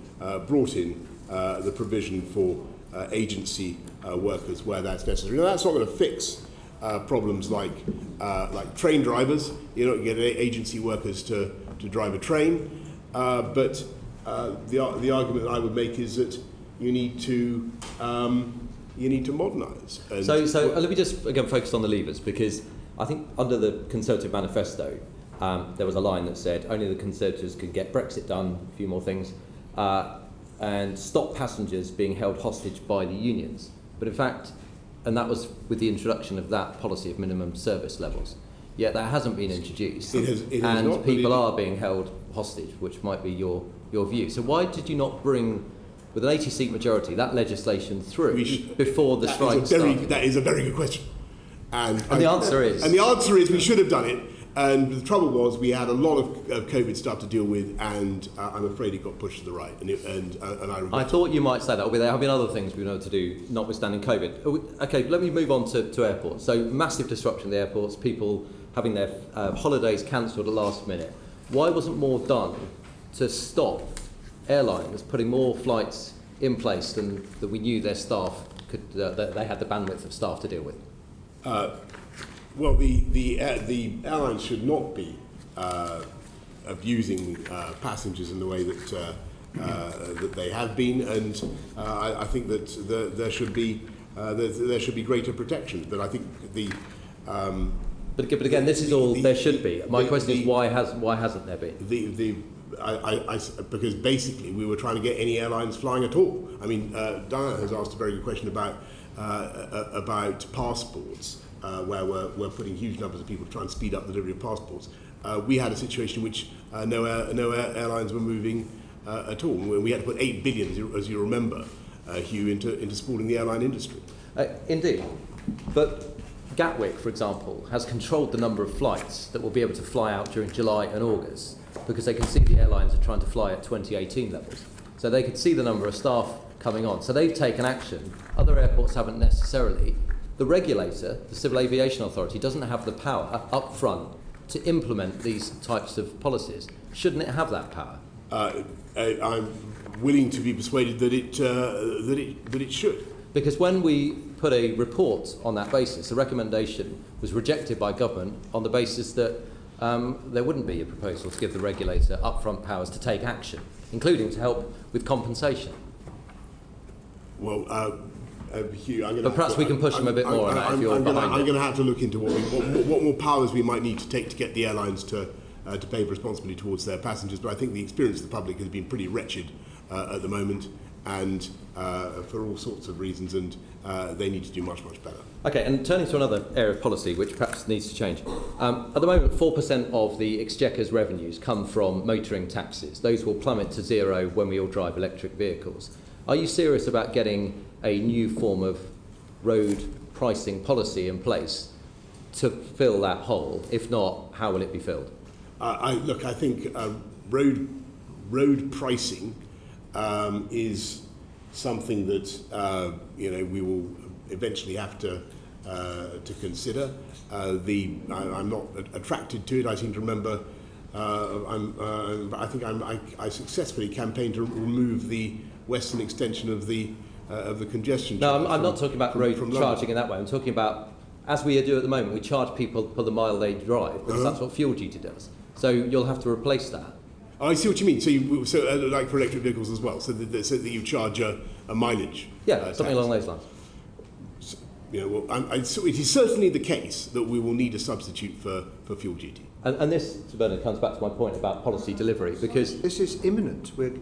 brought in the provision for agency workers where that's necessary. Now, that's not going to fix problems like train drivers. You're not going to get agency workers to drive a train, but the argument I would make is that you need to modernise. So let me just again focus on the levers, because I think under the Conservative manifesto there was a line that said only the Conservatives could get Brexit done, a few more things, and stop passengers being held hostage by the unions. But in fact, and that was with the introduction of that policy of minimum service levels. Yet that hasn't been introduced, it has and not, people are being held hostage, which might be your view. So why did you not bring, with an 80-seat majority, that legislation through before the strike started? That is a very good question. And the answer is? And the answer is we should have done it. And the trouble was we had a lot of COVID stuff to deal with, and I'm afraid it got pushed to the right. I thought you might say that, but there have been other things we've been able to do, notwithstanding COVID. Okay, let me move on to airports. So massive disruption in the airports, people having their holidays cancelled at the last minute. Why wasn't more done to stop airlines putting more flights in place than that we knew their staff could, that they had the bandwidth of staff to deal with? Well, the airlines should not be abusing passengers in the way that they have been, and I think that there should be greater protection. But I think But again, this is all there should be. My question is why hasn't there been? Because basically we were trying to get any airlines flying at all. I mean, Diana has asked a very good question about passports. Where we're putting huge numbers of people to try and speed up the delivery of passports. We had a situation in which no airlines were moving at all. We had to put 8 billion, as you remember, Hugh, into supporting the airline industry. Indeed. But Gatwick, for example, has controlled the number of flights that will be able to fly out during July and August, because they can see the airlines are trying to fly at 2018 levels. So they could see the number of staff coming on. So they've taken action. Other airports haven't necessarily. The regulator, the Civil Aviation Authority, doesn't have the power up front to implement these types of policies. Shouldn't it have that power? I'm willing to be persuaded that it should. Because when we put a report on that basis, the recommendation was rejected by government on the basis that there wouldn't be a proposal to give the regulator upfront powers to take action, including to help with compensation. Well, Hugh, but perhaps we can push them a bit more on that if you're behind it. I'm going to have to look into what more powers we might need to take to get the airlines to pay responsibly towards their passengers. But I think the experience of the public has been pretty wretched at the moment, and for all sorts of reasons, and they need to do much, much better. Okay, and turning to another area of policy which perhaps needs to change. At the moment, 4% of the Exchequer's revenues come from motoring taxes. Those will plummet to zero when we all drive electric vehicles. Are you serious about getting a new form of road pricing policy in place to fill that hole? If not, how will it be filled? I think road pricing is something that we will eventually have to consider. I'm not attracted to it. I seem to remember. I successfully campaigned to remove the western extension of the congestion charge. No, I'm not talking about road charging in that way. I'm talking about, as we do at the moment, we charge people per the mile they drive, because that's what fuel duty does. So you'll have to replace that. Oh, I see what you mean. So like for electric vehicles as well, so that you charge a mileage. Yeah, something along those lines. So, so it is certainly the case that we will need a substitute for fuel duty. And this, Bernard, comes back to my point about policy delivery, because this is imminent. We're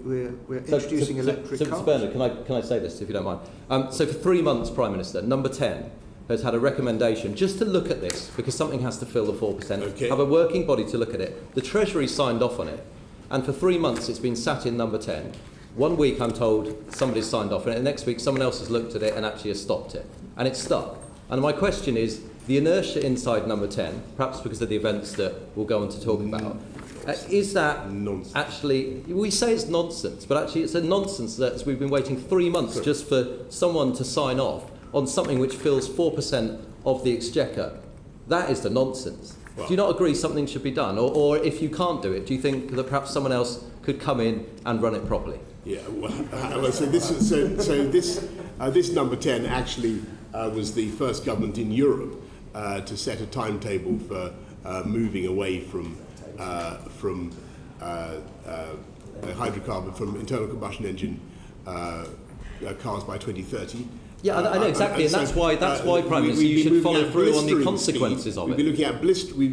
introducing electric cars. So Bernard, can I say this, if you don't mind? So for 3 months, Prime Minister, Number 10 has had a recommendation just to look at this, because something has to fill the 4%. Okay. Have a working body to look at it. The Treasury signed off on it, and for 3 months it's been sat in Number 10. 1 week I'm told somebody's signed off on it, and next week someone else has looked at it and actually has stopped it, and it's stuck. And my question is, the inertia inside number 10, perhaps because of the events that we'll go on to talk about, is that nonsense. Actually, we say it's nonsense, but actually it's a nonsense that we've been waiting 3 months just for someone to sign off on something which fills 4% of the exchequer. That is the nonsense. Well, do you not agree something should be done? Or if you can't do it, do you think that perhaps someone else could come in and run it properly? Yeah, well, so this number 10 actually was the first government in Europe to set a timetable for moving away from hydrocarbon, from internal combustion engine cars by 2030. Yeah, I know exactly, and that's why Prime Minister, you should follow through on the consequences of it. We've been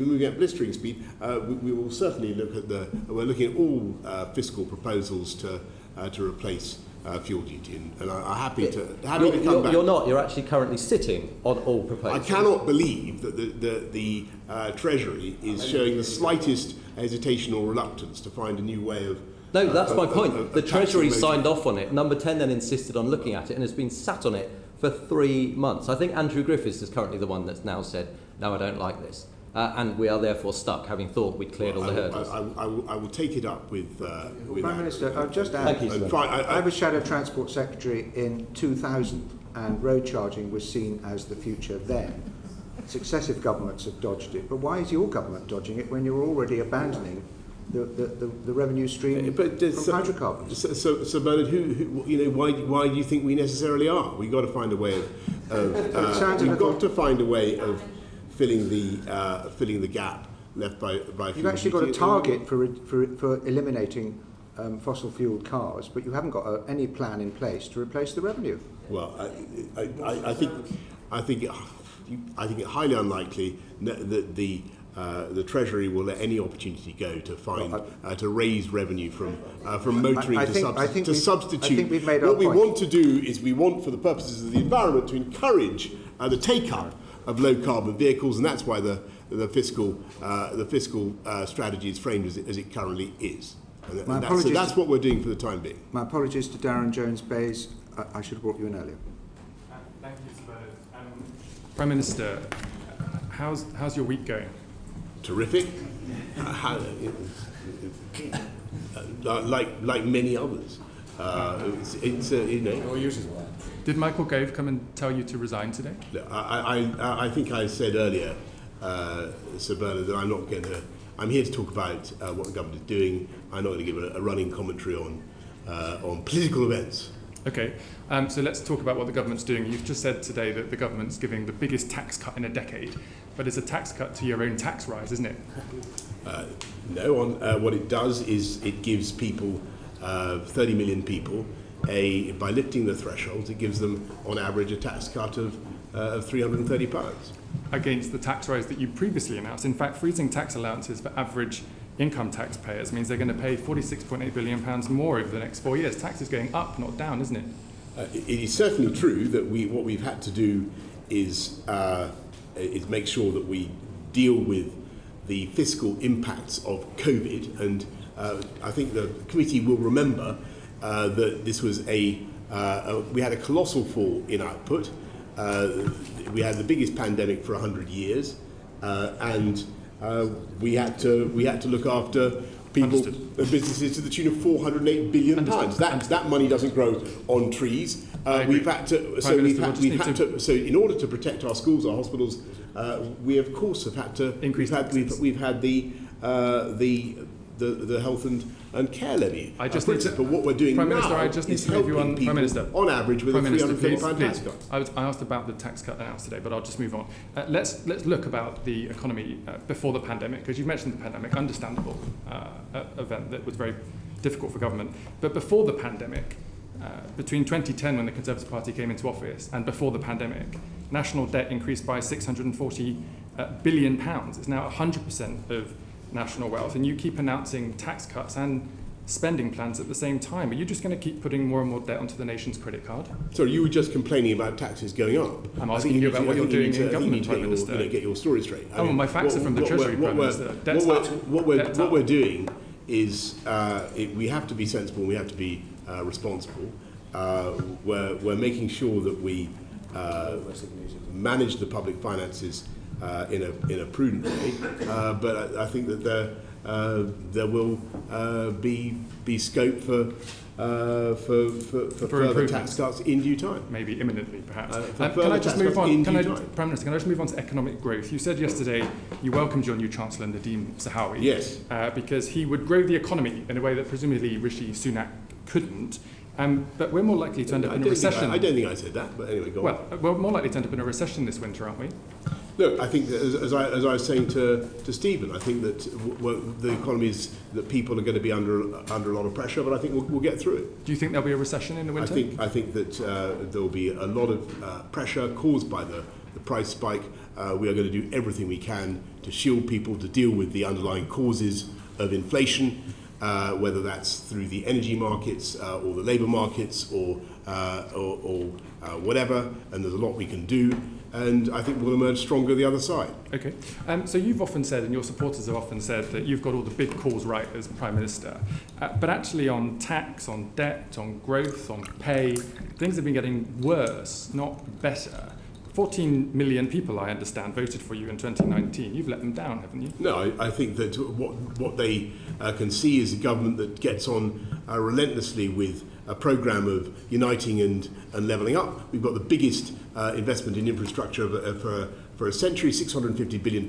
moving at blistering speed. We will certainly look at we're looking at all fiscal proposals to replace fuel duty, and I'm happy to come back. You're not. You're actually currently sitting on all proposals. I cannot believe that the Treasury is showing the slightest hesitation or reluctance to find a new way of. No, that's my point. The Treasury signed off on it. Number 10 then insisted on looking at it and has been sat on it for 3 months. I think Andrew Griffiths is currently the one that's now said, no, I don't like this. And we are therefore stuck, having thought we'd cleared all the hurdles. I will take it up with Prime Minister, I'll just add, I was Shadow Transport Secretary in 2000, and road charging was seen as the future then. Successive governments have dodged it, but why is your government dodging it when you're already abandoning the revenue stream from hydrocarbons? So Bernard, why do you think we necessarily are? We've got to find a way of filling the gap left by You've actually got a target for eliminating fossil fueled cars, but you haven't got any plan in place to replace the revenue. Well, I think it highly unlikely that the Treasury will let any opportunity go to find to raise revenue from motoring to substitute. I think we've made our what we want to do is we want, for the purposes of the environment, to encourage the take-up of low-carbon vehicles, and that's why the fiscal strategy is framed as it currently is. So that's what we're doing for the time being. My apologies to Darren Jones-Bayes. I should have brought you in earlier. Thank you, Sir Bernard. Prime Minister, how's your week going? Terrific. Like many others. Did Michael Gove come and tell you to resign today? I think I said earlier, Sir Bernard, that I'm here to talk about what the government is doing. I'm not going to give a running commentary on political events. Okay, so let's talk about what the government's doing. You've just said today that the government's giving the biggest tax cut in a decade, but it's a tax cut to your own tax rise, isn't it? No, what it does is it gives people, 30 million people, by lifting the thresholds, it gives them, on average, a tax cut of £330. Against the tax rise that you previously announced. In fact, freezing tax allowances for average income taxpayers means they're going to pay £46.8 billion more over the next 4 years. Tax is going up, not down, isn't it? It is certainly true that what we've had to do is make sure that we deal with the fiscal impacts of COVID, and I think the committee will remember that this was we had a colossal fall in output. We had the biggest pandemic for 100 years, and we had to look after people and businesses to the tune of £408 billion. That money doesn't grow on trees. We've had to. So in order to protect our schools, our hospitals, we of course have had to increase. We've had the health and care levy. I just need to, but what we're doing Prime Minister, now I just need is to move you on, helping Prime Minister. On average with Prime a £335 tax cut. I asked about the tax cut announced today, but I'll just move on. Let's look about the economy before the pandemic, because you've mentioned the pandemic, understandable event that was very difficult for government. But before the pandemic, between 2010 when the Conservative Party came into office and before the pandemic, national debt increased by £640 billion. It's now 100% of national wealth, and you keep announcing tax cuts and spending plans at the same time. Are you just going to keep putting more and more debt onto the nation's credit card? Sorry, you were just complaining about taxes going up. I'm asking you about what you're doing in government, Prime Minister. Get your story straight. Well, my facts are from the Treasury, Prime Minister. What we're doing is we have to be sensible, we have to be responsible. We're making sure that we manage the public finances in a prudent way, but I think that there will be scope for further tax cuts in due time. Maybe imminently, perhaps. Can I just move on? Prime Minister, can I just move on to economic growth? You said yesterday you welcomed your new Chancellor, Nadeem Zahawi, yes, because he would grow the economy in a way that presumably Rishi Sunak couldn't. But we're more likely to end up in a recession. I don't think I said that, but anyway, go on. Well, we're more likely to end up in a recession this winter, aren't we? Look, I think that as I was saying to Stephen, I think that the economies that people are going to be under a lot of pressure, but I think we'll get through it. Do you think there'll be a recession in the winter? I think that there will be a lot of pressure caused by the price spike. We are going to do everything we can to shield people, to deal with the underlying causes of inflation, whether that's through the energy markets or the labour markets or whatever. And there's a lot we can do. And I think we'll emerge stronger the other side. Okay. So you've often said, and your supporters have often said, that you've got all the big calls right as Prime Minister. But actually on tax, on debt, on growth, on pay, things have been getting worse, not better. 14 million people, I understand, voted for you in 2019. You've let them down, haven't you? No, I think that what they can see is a government that gets on relentlessly with a programme of uniting and levelling up. We've got the biggest investment in infrastructure for a century, £650 billion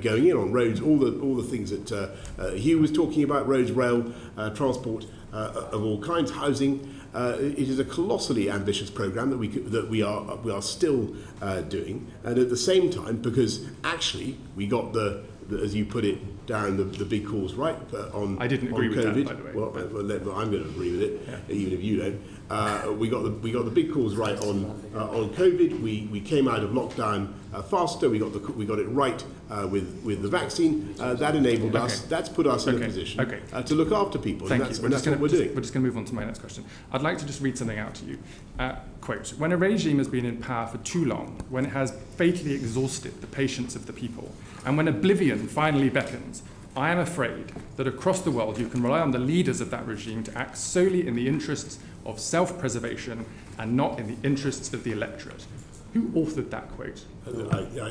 going in on roads, all the things that Hugh was talking about, roads, rail, transport of all kinds, housing. It is a colossally ambitious programme that we are still doing, and at the same time, because actually we got the as you put it, Darren, the big calls right on. I didn't agree with COVID. that, by the way. Well, I'm going to agree with it, even if you don't. We got the big calls right on COVID. We came out of lockdown faster. We got it right with the vaccine. That enabled us. That's put us in a position to look after people. Thank and you. that's what we're doing. We're just going to move on to my next question. I'd like to just read something out to you. Quote, when a regime has been in power for too long, when it has fatally exhausted the patience of the people, and when oblivion finally beckons, I am afraid that across the world you can rely on the leaders of that regime to act solely in the interests of self-preservation and not in the interests of the electorate. Who authored that quote?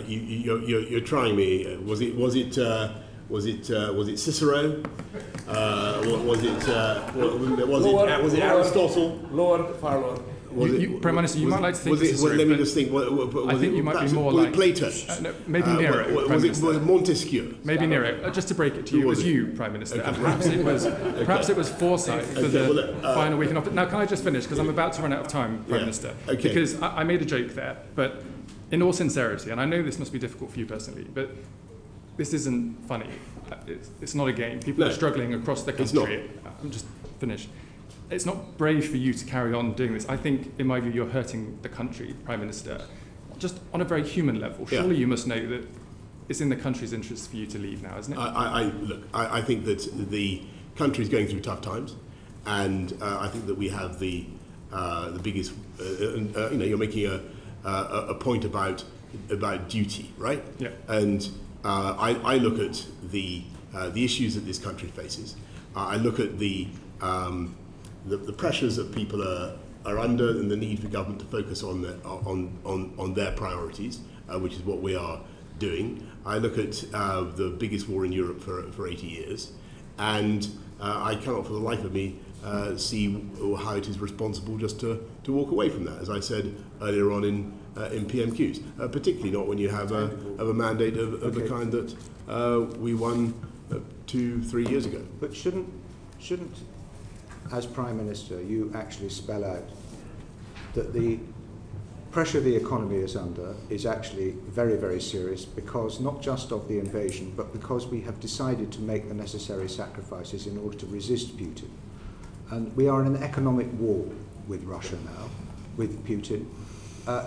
You're trying me. Was it Cicero? Was it Aristotle? Lord, far Lord. Prime Minister, you might like to think Cicero, let me just think. I think you might be more like Plato. No, maybe Nero. Was it Montesquieu? Maybe Nero. Just to break it to you, it was you, Prime Minister. Okay. And perhaps it was foresight for the final week in office. Now, can I just finish? Because I'm about to run out of time, Prime Minister. Okay. Because I made a joke there, but in all sincerity, and I know this must be difficult for you personally, but this isn't funny. It's not a game. People are struggling across the country. I'm just finished. It's not brave for you to carry on doing this. I think, in my view, you're hurting the country, Prime Minister, just on a very human level. Surely you must know that it's in the country's interest for you to leave now, isn't it? I think that the country is going through tough times, and I think that we have the biggest. You're making a point about duty, right? Yeah. And I look at the issues that this country faces. I look at the pressures that people are under, and the need for government to focus on their priorities, which is what we are doing. I look at the biggest war in Europe for 80 years, and I cannot for the life of me see how it is responsible just to walk away from that, as I said earlier on in PMQs, particularly not when you have a mandate of the kind that we won 2-3 years ago. But shouldn't as Prime Minister, you actually spell out that the pressure the economy is under is actually very, very serious, because not just of the invasion, but because we have decided to make the necessary sacrifices in order to resist Putin. And we are in an economic war with Russia now, with Putin.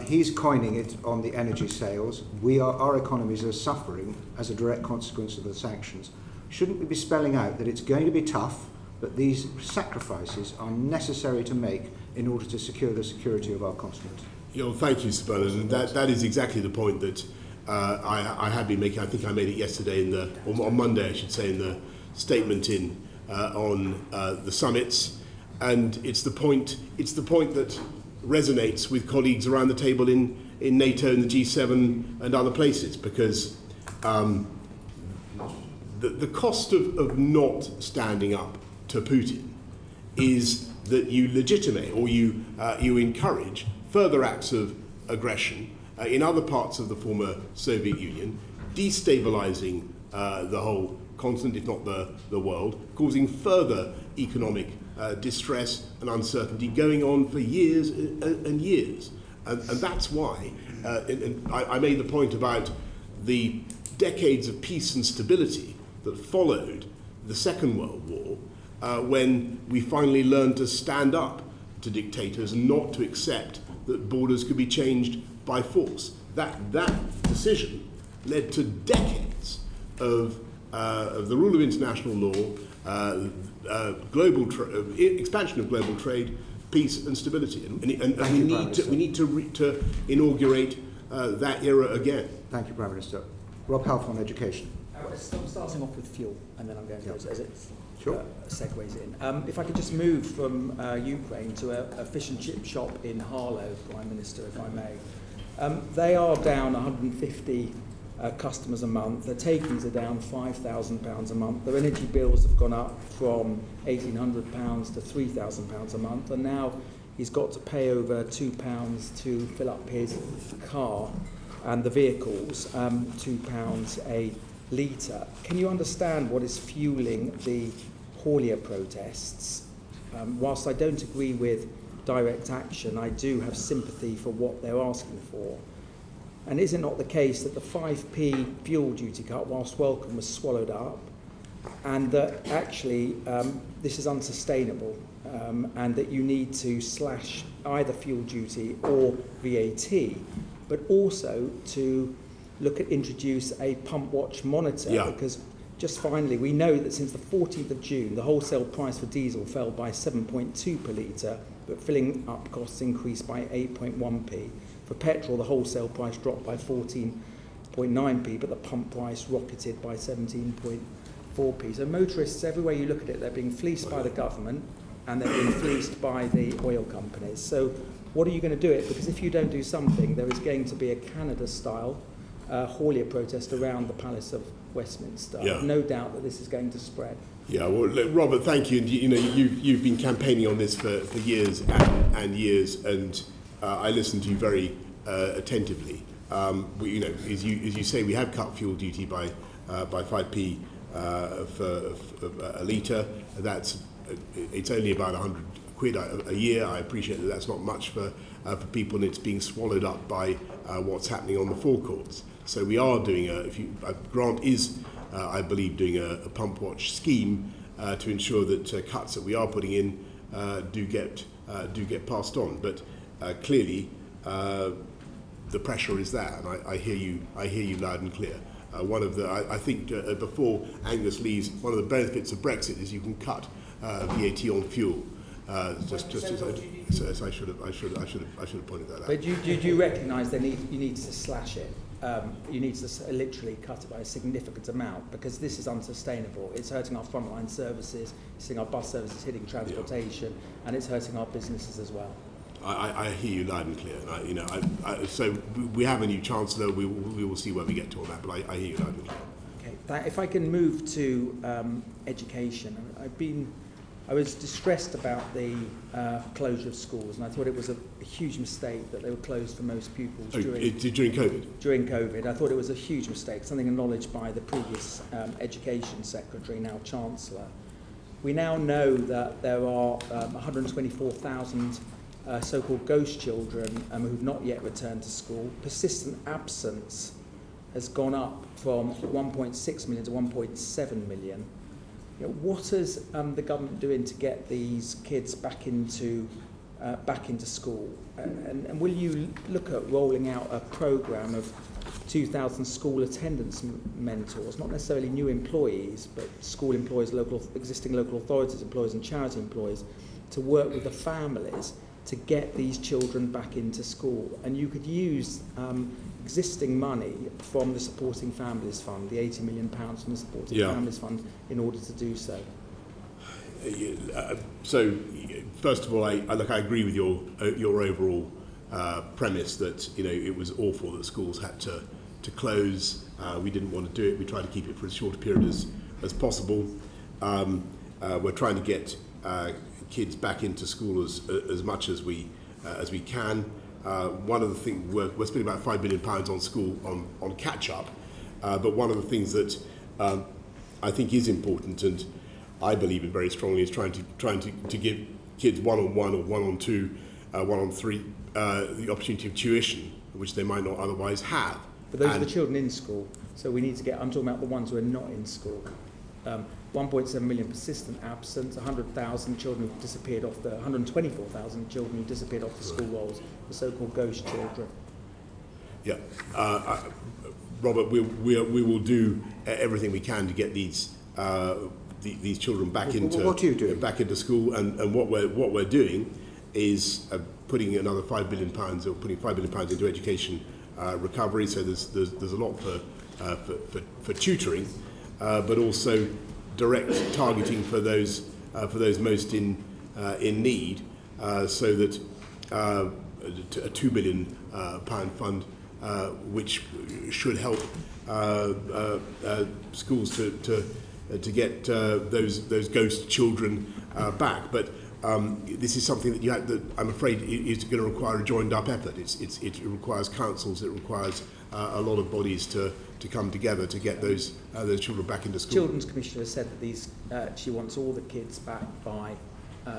He's coining it on the energy sales. Our economies are suffering as a direct consequence of the sanctions. Shouldn't we be spelling out that it's going to be tough, but these sacrifices are necessary to make in order to secure the security of our continent? Thank you, Sir Bernard. And that is exactly the point that I have been making. I think I made it yesterday or on Monday, I should say, in the statement on the summits. And it's the point that resonates with colleagues around the table in NATO and the G7 and other places, because the cost of not standing up to Putin is that you legitimate or you encourage further acts of aggression in other parts of the former Soviet Union, destabilizing the whole continent, if not the world, causing further economic distress and uncertainty going on for years and years. And that's why I made the point about the decades of peace and stability that followed the Second World War, when we finally learned to stand up to dictators and not to accept that borders could be changed by force. That decision led to decades of the rule of international law, expansion of global trade, peace and stability. And we need to inaugurate that era again. Thank you, Prime Minister. Rob Half on education. I'm starting off with fuel, and then I'm going to go as it segues in. If I could just move from Ukraine to a fish and chip shop in Harlow, Prime Minister, if I may. They are down 150 customers a month. Their takings are down £5,000 a month. Their energy bills have gone up from £1,800 to £3,000 a month, and now he's got to pay over £2 to fill up his car and the vehicles, £2 a litre. Can you understand what is fueling the haulier protests? Whilst I don't agree with direct action, I do have sympathy for what they're asking for. And is it not the case that the 5p fuel duty cut, whilst welcome, was swallowed up, and that actually this is unsustainable, and that you need to slash either fuel duty or VAT, but also to look at introduce a pump watch monitor? Because just finally, we know that since the 14th of June, the wholesale price for diesel fell by 7.2 per litre, but filling up costs increased by 8.1p. For petrol, the wholesale price dropped by 14.9p, but the pump price rocketed by 17.4p. So motorists, everywhere you look at it, they're being fleeced by the government and they're being fleeced by the oil companies. So what are you going to do it? Because if you don't do something, there is going to be a Canada-style haulier protest around the Palace of Westminster. No doubt that this is going to spread. Yeah, well, look, Robert, thank you. And you've been campaigning on this for years and years, and I listened to you very attentively. As you say, we have cut fuel duty by 5p for a litre. It's only about 100 quid a year. I appreciate that that's not much for people, and it's being swallowed up by what's happening on the forecourts. So we are doing Grant is, I believe, doing a pump watch scheme to ensure that cuts that we are putting in do get passed on. But clearly, the pressure is there, and I hear you loud and clear. I think before Angus leaves, one of the benefits of Brexit is you can cut VAT on fuel. Just as I should have pointed that out. But do you recognise you need to slash it? You need to literally cut it by a significant amount, because this is unsustainable. It's hurting our frontline services, it's hitting our bus services, hitting transportation, and it's hurting our businesses as well. I hear you loud and clear. So we have a new Chancellor. We will see where we get to on that. But I hear you loud and clear. Okay. If I can move to education, I was distressed about the closure of schools, and I thought it was a huge mistake that they were closed for most pupils during COVID. During COVID, I thought it was a huge mistake, something acknowledged by the previous Education Secretary, now Chancellor. We now know that there are 124,000 so-called ghost children who've not yet returned to school. Persistent absence has gone up from 1.6 million to 1.7 million. What is the government doing to get these kids back into school? And will you look at rolling out a programme of 2,000 school attendance mentors, not necessarily new employees, but school employees, existing local authorities employees and charity employees, to work with the families to get these children back into school? And you could use existing money from the Supporting Families Fund, the £80 million from the Supporting Families Fund, in order to do so. So, first of all, I agree with your overall premise that it was awful that schools had to close. We didn't want to do it. We tried to keep it for as short a period as possible. We're trying to get kids back into school as much as we can. One of the things we're spending about £5 billion on school on catch up, but one of the things that I think is important, and I believe in very strongly, is trying to give kids 1-on-1 or 1-on-2, 1-on-3 the opportunity of tuition, which they might not otherwise have. But those are the children in school, so we need to get, I'm talking about the ones who are not in school. 1.7 million persistent absence, 100,000 children who've disappeared off 124,000 children who disappeared off the school rolls, the so-called ghost children. Yeah, Robert, we will do everything we can to get these children back into what are you doing? Back into school, and what we're doing is putting another £5 billion, or putting £5 billion into education recovery. So there's a lot for tutoring, but also direct targeting for those most in need, so that a £2 billion fund, which should help schools to get those ghost children back. But this is something that I'm afraid is going to require a joined-up effort. It requires councils. It requires a lot of bodies to come together to get those children back into school. Children's Commissioner has said that she wants all the kids back by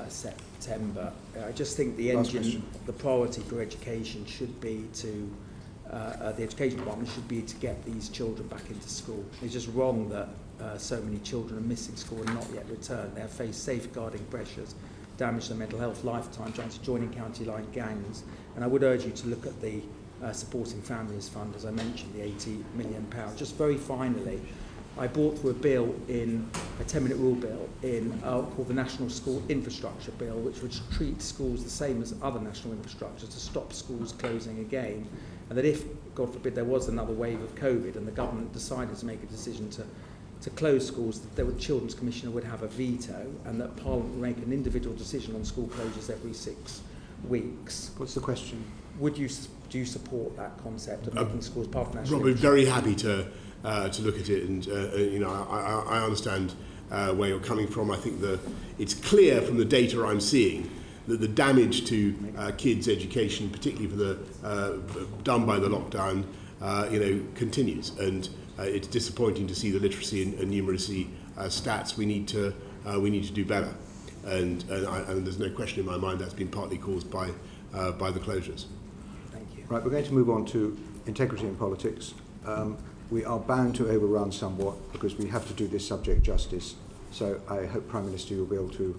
September. I just think the priority for education should be to the education department should be to get these children back into school. It's just wrong that so many children are missing school and not yet returned. They have faced safeguarding pressures, damage their mental health, lifetime chance of joining county line gangs. And I would urge you to look at the Supporting Families Fund, as I mentioned, the £80 million. Just very finally, I brought through a 10-minute rule bill called the National School Infrastructure Bill, which would treat schools the same as other national infrastructure to stop schools closing again. And that if, God forbid, there was another wave of COVID and the government decided to make a decision to close schools, that the Children's Commissioner would have a veto, and that Parliament would make an individual decision on school closures every 6 weeks. What's the question? Do you support that concept of making schools part of national? Rob, we're very happy to look at it, and I understand where you're coming from. I think it's clear from the data I'm seeing that the damage to kids' education, particularly for the done by the lockdown, continues, and it's disappointing to see the literacy and numeracy stats. We need to do better, and there's no question in my mind that's been partly caused by the closures. Right, we're going to move on to integrity in politics. We are bound to overrun somewhat because we have to do this subject justice. So I hope, Prime Minister, you'll be able to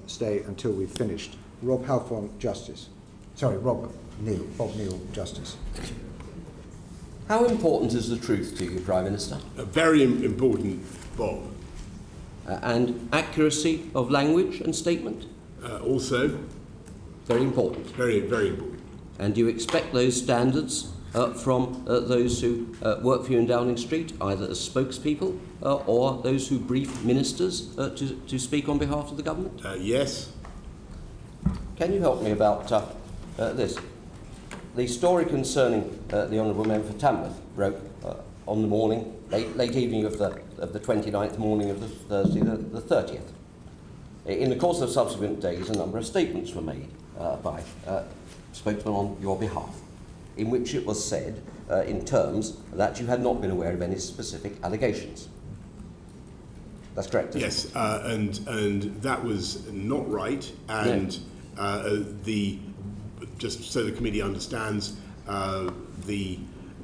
stay until we've finished. Rob Halfon, Justice. Sorry, Bob Neal, Justice. How important is the truth to you, Prime Minister? Very important, Bob. And accuracy of language and statement? Also. Very important. Very, very important. And do you expect those standards from those who work for you in Downing Street, either as spokespeople or those who brief ministers to speak on behalf of the government? Yes. Can you help me about this? The story concerning the Honourable Member for Tamworth broke on the morning, late evening of the 29th, morning of the Thursday, the 30th. In the course of subsequent days, a number of statements were made by spokesman on your behalf, in which it was said in terms that you had not been aware of any specific allegations. That's correct, isn't it? And that was not right, and just so the committee understands what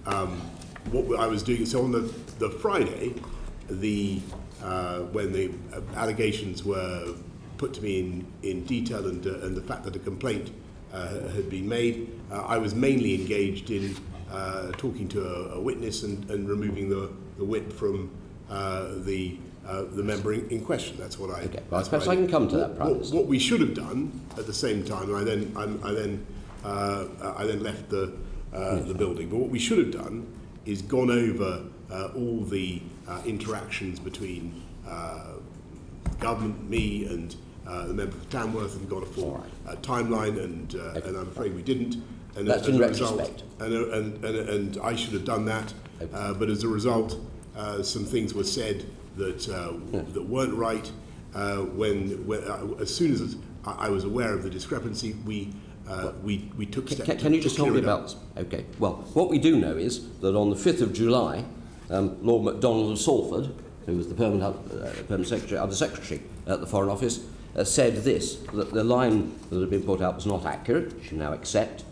I was doing. So on the Friday, when the allegations were put to me in detail, and the fact that a complaint had been made, I was mainly engaged in talking to a witness and removing the whip from the member in question. That's what I. Okay. Well, perhaps I can come to that, Prime Minister. What we should have done at the same time, and I then left the building. But what we should have done is gone over all the interactions between government, me and the member for Tamworth, and got a full timeline, and I'm afraid we didn't. And that's in retrospect. And I should have done that, but as a result, some things were said that that weren't right. As soon as I was aware of the discrepancy, we took steps. Can you just tell me about? Okay. Well, what we do know is that on the 5th of July, Lord MacDonald of Salford, who was the permanent secretary, under secretary at the Foreign Office, said this: that the line that had been put out was not accurate. Which you now accept.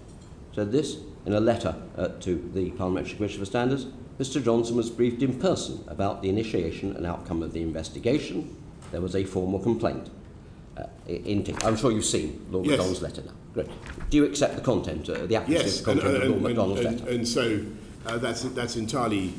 Said this in a letter to the Parliamentary Commission for Standards. Mr. Johnson was briefed in person about the initiation and outcome of the investigation. There was a formal complaint. I'm sure you've seen Lord MacDonald's letter now. Great. Do you accept the content, the accuracy content of Lord MacDonald's letter? And so that's entirely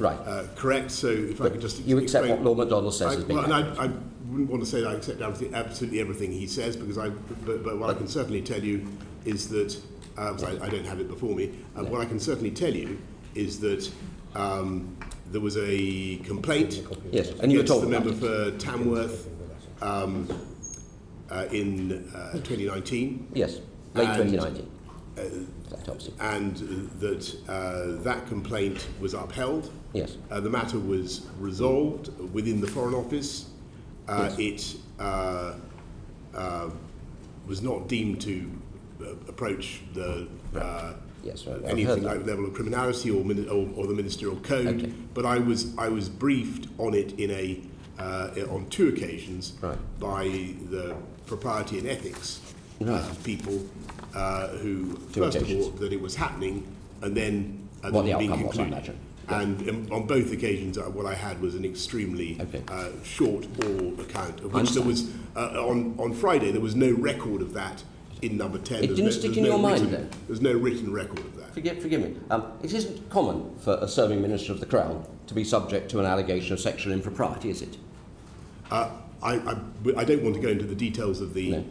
correct. So if I could just you accept what Lord MacDonald says as being accurate? I wouldn't want to say that I accept absolutely everything he says, because but what I can certainly tell you is that I don't have it before me. What I can certainly tell you is that there was a complaint and you were told the member for Tamworth in 2019. Yes, late 2019. And that complaint was upheld. Yes. The matter was resolved within the Foreign Office. It was not deemed to approach the anything like the level of criminality or the ministerial code. But I was briefed on it on 2 occasions by the propriety and ethics people who first of all that it was happening, and then what the outcome was, I imagine. And on both occasions, what I had was an extremely short oral account, of which there was on Friday there was no record of that. In number 10, it didn't stick in your mind then? There's no written record of that. Forgive me. It isn't common for a serving Minister of the Crown to be subject to an allegation of sexual impropriety, is it? I don't want to go into the details of the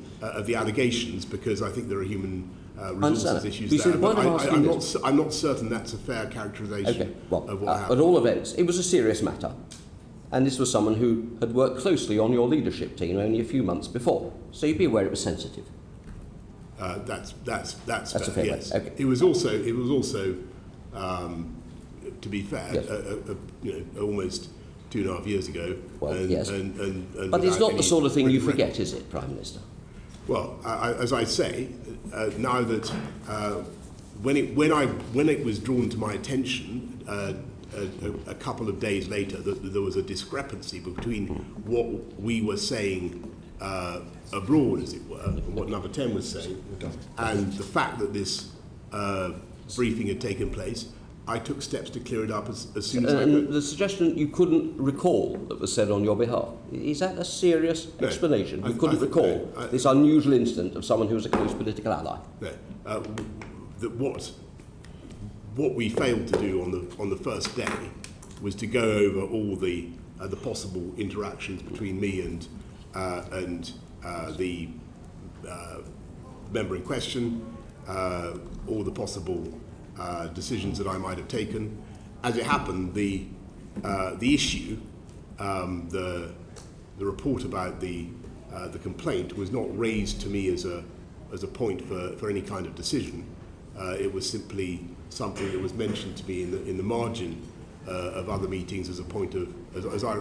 allegations, because I think there are human resources issues there. But I'm not certain that's a fair characterisation of what happened. At all events, it was a serious matter. And this was someone who had worked closely on your leadership team only a few months before. So you'd be aware it was sensitive. That's a fair yes. Okay. It was also to be fair, almost 2.5 years ago. Well, yes. But it's not the sort of thing you forget, is it, Prime Minister? Well, as I say, now that when it was drawn to my attention a couple of days later that there was a discrepancy between what we were saying abroad, as it were, what number 10 was saying, and the fact that this briefing had taken place, I took steps to clear it up as soon as I could. The suggestion you couldn't recall that was said on your behalf, is that a serious explanation? You couldn't recall this unusual incident of someone who was a close political ally? No. What we failed to do on the first day was to go over all the possible interactions between me and the member in question, all the possible decisions that I might have taken. As it happened, the issue, the report about the complaint was not raised to me as a point for any kind of decision. It was simply something that was mentioned to me in the margin of other meetings as a point of, as I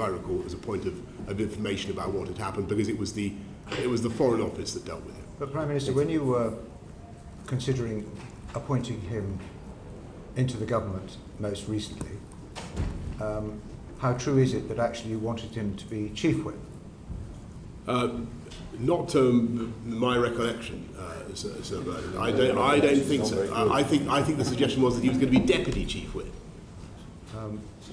recall, as a point of information about what had happened, because it was the Foreign Office that dealt with it. But Prime Minister, when you were considering appointing him into the government most recently, how true is it that actually you wanted him to be Chief Whip? Not to my recollection, Sir Bernard. I don't think so. I think the suggestion was that he was going to be Deputy Chief Whip.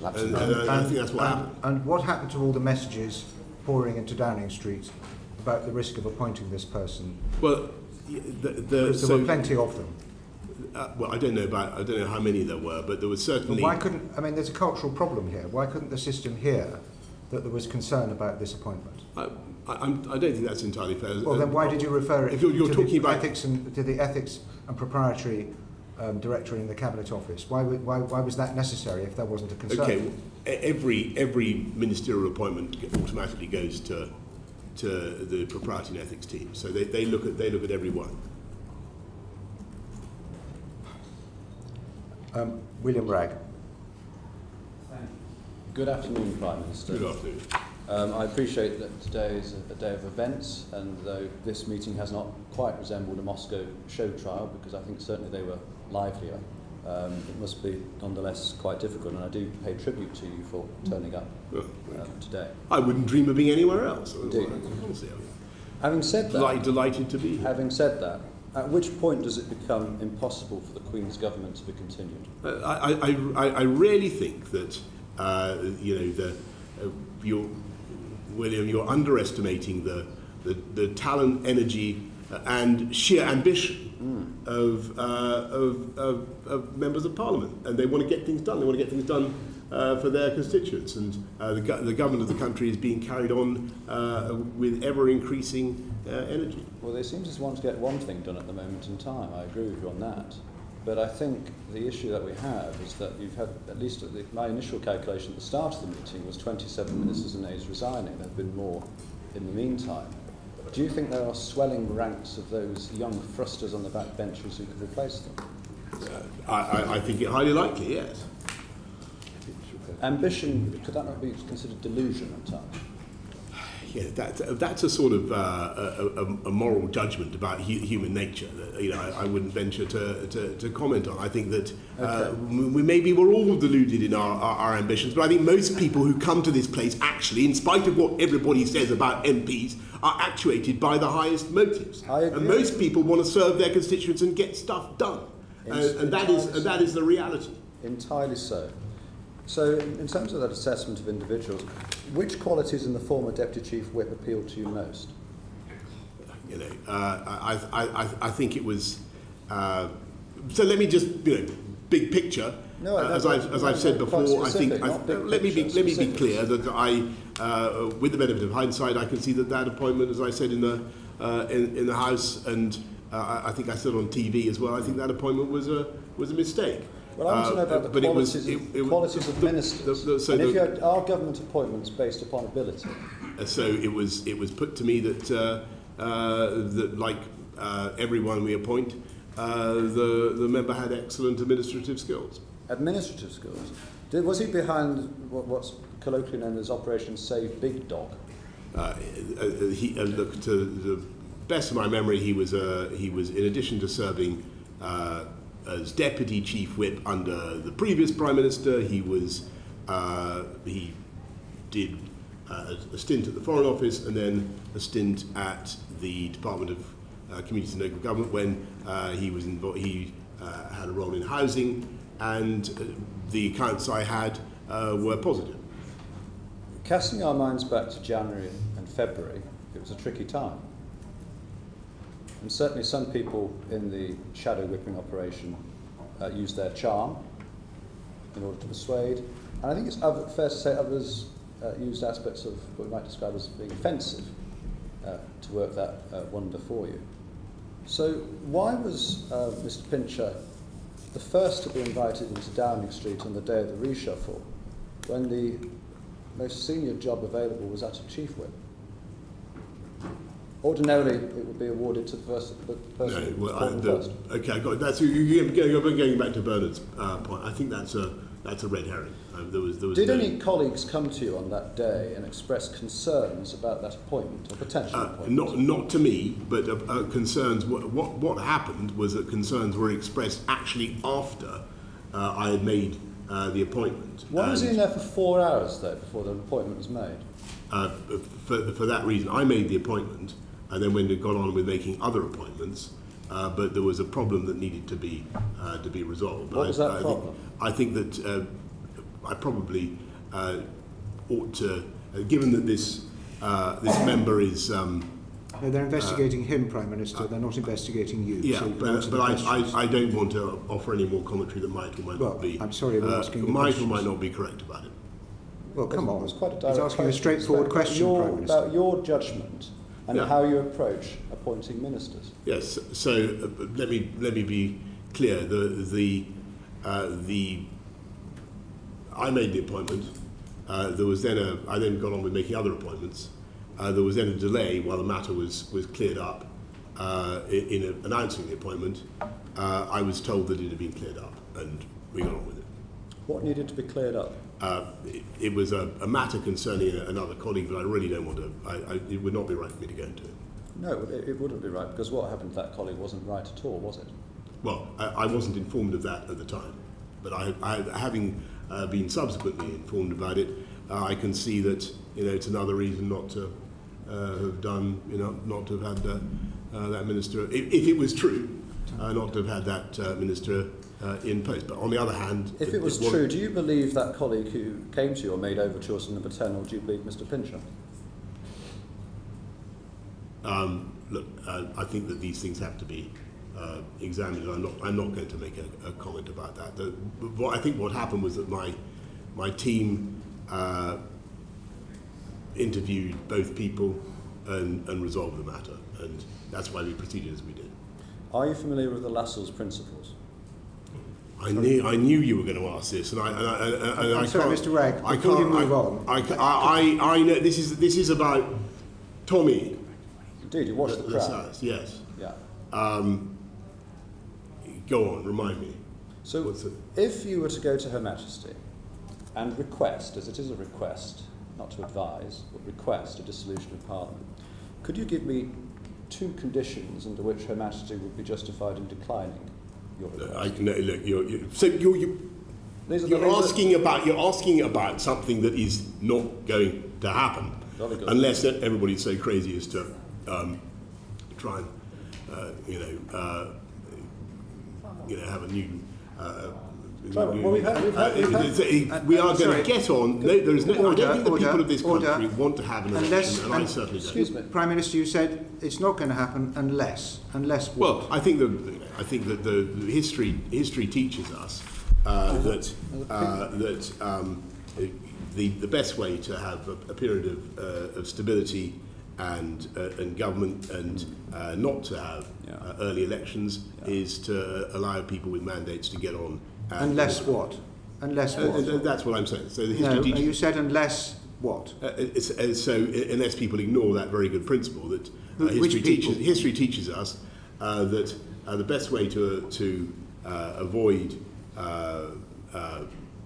I think that's what happened. And what happened to all the messages pouring into Downing Street about the risk of appointing this person? Well, there were plenty of them. Well, I don't know how many there were, but there was certainly. But why couldn't? I mean, there's a cultural problem here. Why couldn't the system hear that there was concern about this appointment? I don't think that's entirely fair. Well, then why did you refer it if you're talking about ethics and to the ethics and proprietary director in the Cabinet Office. Why was that necessary if there wasn't a concern? Okay, well, every ministerial appointment automatically goes to the propriety and ethics team, so they look at every one. William Bragg. Good afternoon, Prime Minister. Good afternoon. I appreciate that today is a day of events, and though this meeting has not quite resembled a Moscow show trial, because I think certainly they were livelier, it must be nonetheless quite difficult, and I do pay tribute to you for turning up today. I wouldn't dream of being anywhere else. Indeed. Having said that, delighted to be here. Having said that, at which point does it become impossible for the Queen's government to be continued? I really think that William, you're underestimating the talent, energy, and sheer ambition of members of Parliament, and they want to get things done. They want to get things done for their constituents, and the government of the country is being carried on with ever-increasing energy. Well, they seem to want to get one thing done at the moment in time. I agree with you on that. But I think the issue that we have is that you've had, at least my initial calculation at the start of the meeting was 27 ministers and aides resigning. There have been more in the meantime. Do you think there are swelling ranks of those young thrusters on the back benches who could replace them? I think it highly likely, yes. Ambition, could that not be considered delusion at times? Yeah, that's a sort of a moral judgment about human nature that I wouldn't venture to comment on. I think that we're all deluded in our ambitions, but I think most people who come to this place actually, in spite of what everybody says about MPs, are actuated by the highest motives. And most people want to serve their constituents and get stuff done, and that is the reality. Entirely so. So, in terms of that assessment of individuals, which qualities in the former Deputy Chief Whip appealed to you most? I think it was. So let me just, big picture. No, as I've said before, I think. Let me be clear that with the benefit of hindsight, I can see that appointment, as I said in the House, and I think I said on TV as well. I think that appointment was a mistake. Well, I want to know about the qualities of ministers. And if you had our government appointments based upon ability. So it was put to me that like everyone we appoint, the member had excellent administrative skills. Administrative skills. Was he behind what's colloquially known as Operation Save Big Dog? Look, to the best of my memory, he was in addition to serving as Deputy Chief Whip under the previous Prime Minister, he did a stint at the Foreign Office and then a stint at the Department of Communities and Local Government when he had a role in housing, and the accounts I had were positive. Casting our minds back to January and February, it was a tricky time. And certainly some people in the shadow whipping operation used their charm in order to persuade. And I think it's fair to say others used aspects of what we might describe as being offensive to work that wonder for you. So why was Mr. Pincher the first to be invited into Downing Street on the day of the reshuffle when the most senior job available was that of Chief Whip? Ordinarily, it would be awarded to the person first. Okay, I got it. That's going back to Bernard's point. I think that's a red herring. Did any colleagues come to you on that day and express concerns about that appointment or potential appointment? Not to me, but concerns. What happened was that concerns were expressed actually after I had made the appointment. Why was he in there for 4 hours though before the appointment was made? For that reason, I made the appointment. And then when it got on with making other appointments, but there was a problem that needed to be resolved. What was that problem? I think that I probably ought to, given that this member is. No, they're investigating him, Prime Minister. They're not investigating you. Yeah, so but I don't want to offer any more commentary that might or might not be. I'm sorry, we're asking might or might not be correct about it. Well, come on. It's quite a direct He's asking a straightforward question, Prime Minister. About your judgment and how you approach appointing ministers. Yes. So let me be clear. I made the appointment. There was then I then got on with making other appointments. There was then a delay while the matter was cleared up. In announcing the appointment, I was told that it had been cleared up, and we got on with it. What needed to be cleared up? It was a matter concerning another colleague that I really don't want to. It would not be right for me to go into it. No, it wouldn't be right, because what happened to that colleague wasn't right at all, was it? Well, I wasn't informed of that at the time, but having been subsequently informed about it, I can see that it's another reason not to have done, not to have had that minister, if it was true, not to have had that minister in post. But on the other hand, if it was true, do you believe that colleague who came to you or made overtures to number 10, or do you believe Mr. Pincher? Look, I think that these things have to be examined. I'm not going to make a comment about that. I think what happened was that my team interviewed both people and resolved the matter, and that's why we proceeded as we did. Are you familiar with the Lassells principles? I knew you were going to ask this, and I'm sorry, Mr. Ragg. Before you move on, I know this is about Tommy. Indeed, you watched the Crown. Yes. Yeah. Go on, remind me. So, if you were to go to Her Majesty and request, as it is a request, not to advise, but request a dissolution of Parliament, could you give me 2 conditions under which Her Majesty would be justified in declining your request? You're asking about something that is not going to happen, unless everybody's so crazy as to try and have a new. We are going to get on. No, there is no. I don't think the people of this country want to have an election, and I certainly don't. Excuse me, Prime Minister, you said it's not going to happen unless what? Well, I think that the history teaches us that the best way to have a period of stability and government and not to have early elections is to allow people with mandates to get on. Unless what? Unless what? That's what I'm saying. So the history teaches, you said unless what? So unless people ignore that very good principle that history teaches us that the best way to avoid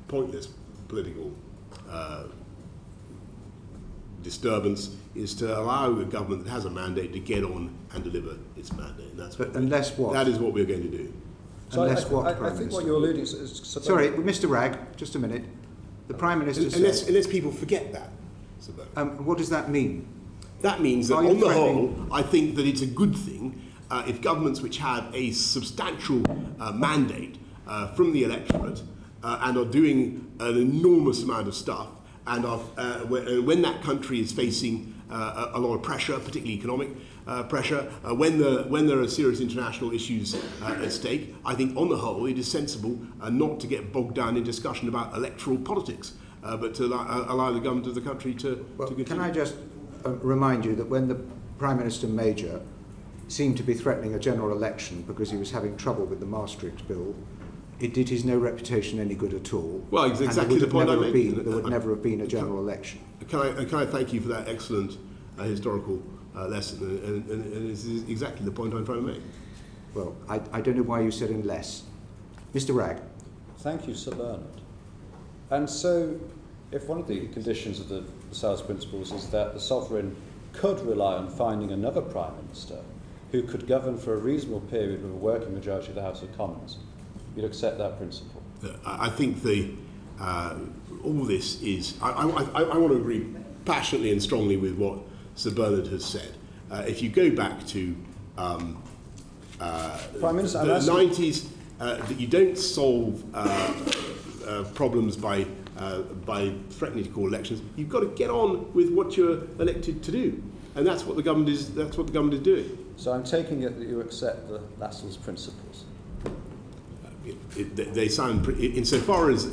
pointless political disturbance is to allow a government that has a mandate to get on and deliver its mandate. And that's unless what? That is what we're going to do. So I think what you're alluding to is... Sorry, Mr. Ragg, just a minute. The Prime Minister said... Unless people forget that. What does that mean? That means that on the whole, I think that it's a good thing if governments which have a substantial mandate from the electorate and are doing an enormous amount of stuff, and when that country is facing a lot of pressure, particularly economic pressure, when there are serious international issues at stake, I think on the whole it is sensible not to get bogged down in discussion about electoral politics, but to allow the government of the country to continue. Can I just remind you that when the Prime Minister Major seemed to be threatening a general election because he was having trouble with the Maastricht Bill, it did his no reputation any good at all. Well, exactly the point I made. There would never have been a general election. Can I thank you for that excellent historical lesson? And this is exactly the point I'm trying to make. Well, I don't know why you said unless. Mr. Ragg. Thank you, Sir Bernard. And so, if one of the conditions of the South's principles is that the sovereign could rely on finding another Prime Minister who could govern for a reasonable period with a working majority of the House of Commons, you'd accept that principle? I think all this is... I want to agree passionately and strongly with what Sir Bernard has said. If you go back to Prime Minister, the 90s, that you don't solve problems by threatening to call elections. You've got to get on with what you're elected to do, and that's what the government is. That's what the government is doing. So I'm taking it that you accept the Lassells principles. They sound insofar as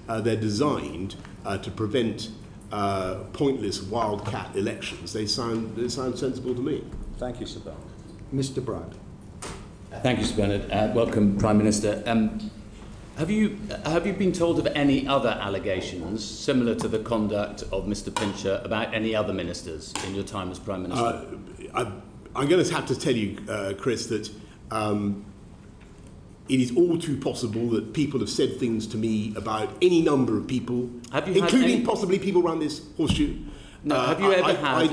they're designed to prevent pointless wildcat elections. They sound sensible to me. Thank you, Sir Bernard. Mr. Brand. Thank you, Sir Bernard. Welcome, Prime Minister. Have you been told of any other allegations similar to the conduct of Mr Pincher about any other ministers in your time as Prime Minister? I'm going to have to tell you, Chris, that it is all too possible that people have said things to me about any number of people, including possibly people around this horseshoe. No, have you ever had?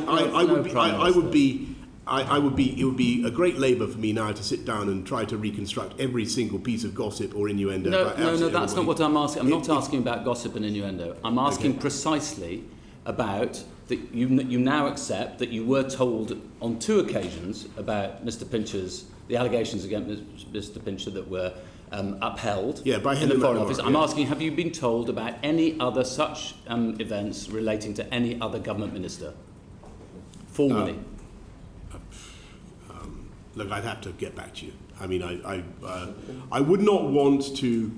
It would be a great labour for me now to sit down and try to reconstruct every single piece of gossip or innuendo. No, that's not what I'm asking. I'm not asking about gossip and innuendo. I'm asking precisely about that you now accept that you were told on 2 occasions about Mr Pincher's, the allegations against Mr Pincher that were upheld by in the Foreign Office. I'm asking, have you been told about any other such events relating to any other government minister, formally? Look, I'd have to get back to you. I mean, I would not want to.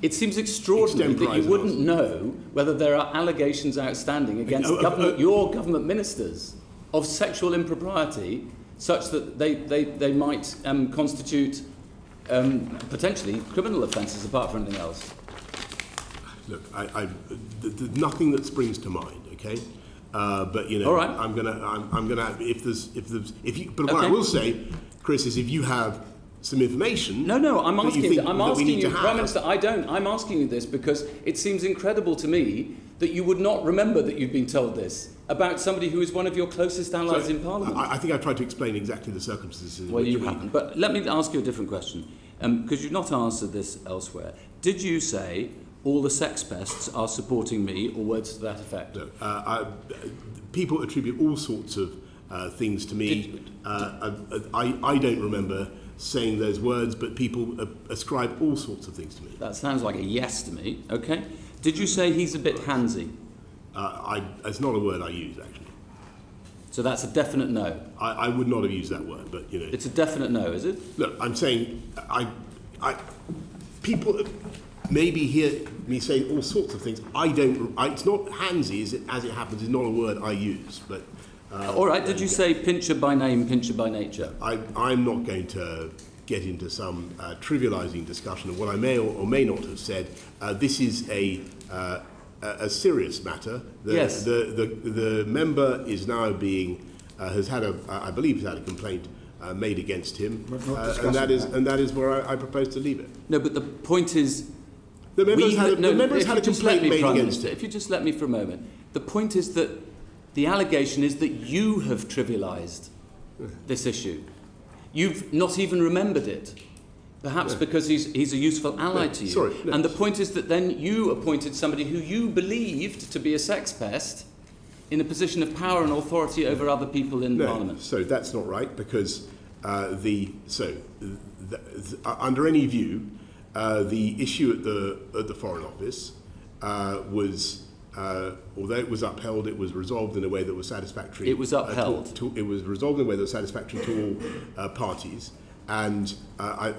It seems extraordinary that you wouldn't know whether there are allegations outstanding against your government ministers of sexual impropriety, such that they might constitute potentially criminal offences apart from anything else. Look, there's nothing that springs to mind. Okay. But you know, all right. I'm gonna. But what I will say, Chris, is if you have some information. No. I'm asking you, Prime Minister. I don't. I'm asking you this because it seems incredible to me that you would not remember that you've been told this about somebody who is one of your closest allies in Parliament. I think I tried to explain exactly the circumstances. Well, you haven't. But let me ask you a different question, because you've not answered this elsewhere. Did you say all the sex pests are supporting me, or words to that effect? No, people attribute all sorts of things to me. I don't remember saying those words, but people ascribe all sorts of things to me. That sounds like a yes to me. Okay. Did you say he's a bit handsy? It's not a word I use, actually. So that's a definite no? I would not have used that word, but you know. It's a definite no, is it? Look, I'm saying people maybe hear me say all sorts of things. It's not handsy, as it happens, is not a word I use. But all right. Did you say Pincher by name, Pincher by nature? I'm not going to get into some trivialising discussion of what I may or may not have said. This is a serious matter. Yes. The member is now being I believe has had a complaint made against him, and that is where I propose to leave it. No, but the point is. The members had a complaint made against him. If you just let me for a moment. The point is that the allegation is that you have trivialised this issue. You've not even remembered it, perhaps because he's a useful ally to you. And the point is that then you appointed somebody who you believed to be a sex pest in a position of power and authority over other people in Parliament. So that's not right, because under any view, the issue at the Foreign Office was, although it was upheld, it was resolved in a way that was satisfactory. It was upheld. It was resolved in a way that was satisfactory to all parties, and there are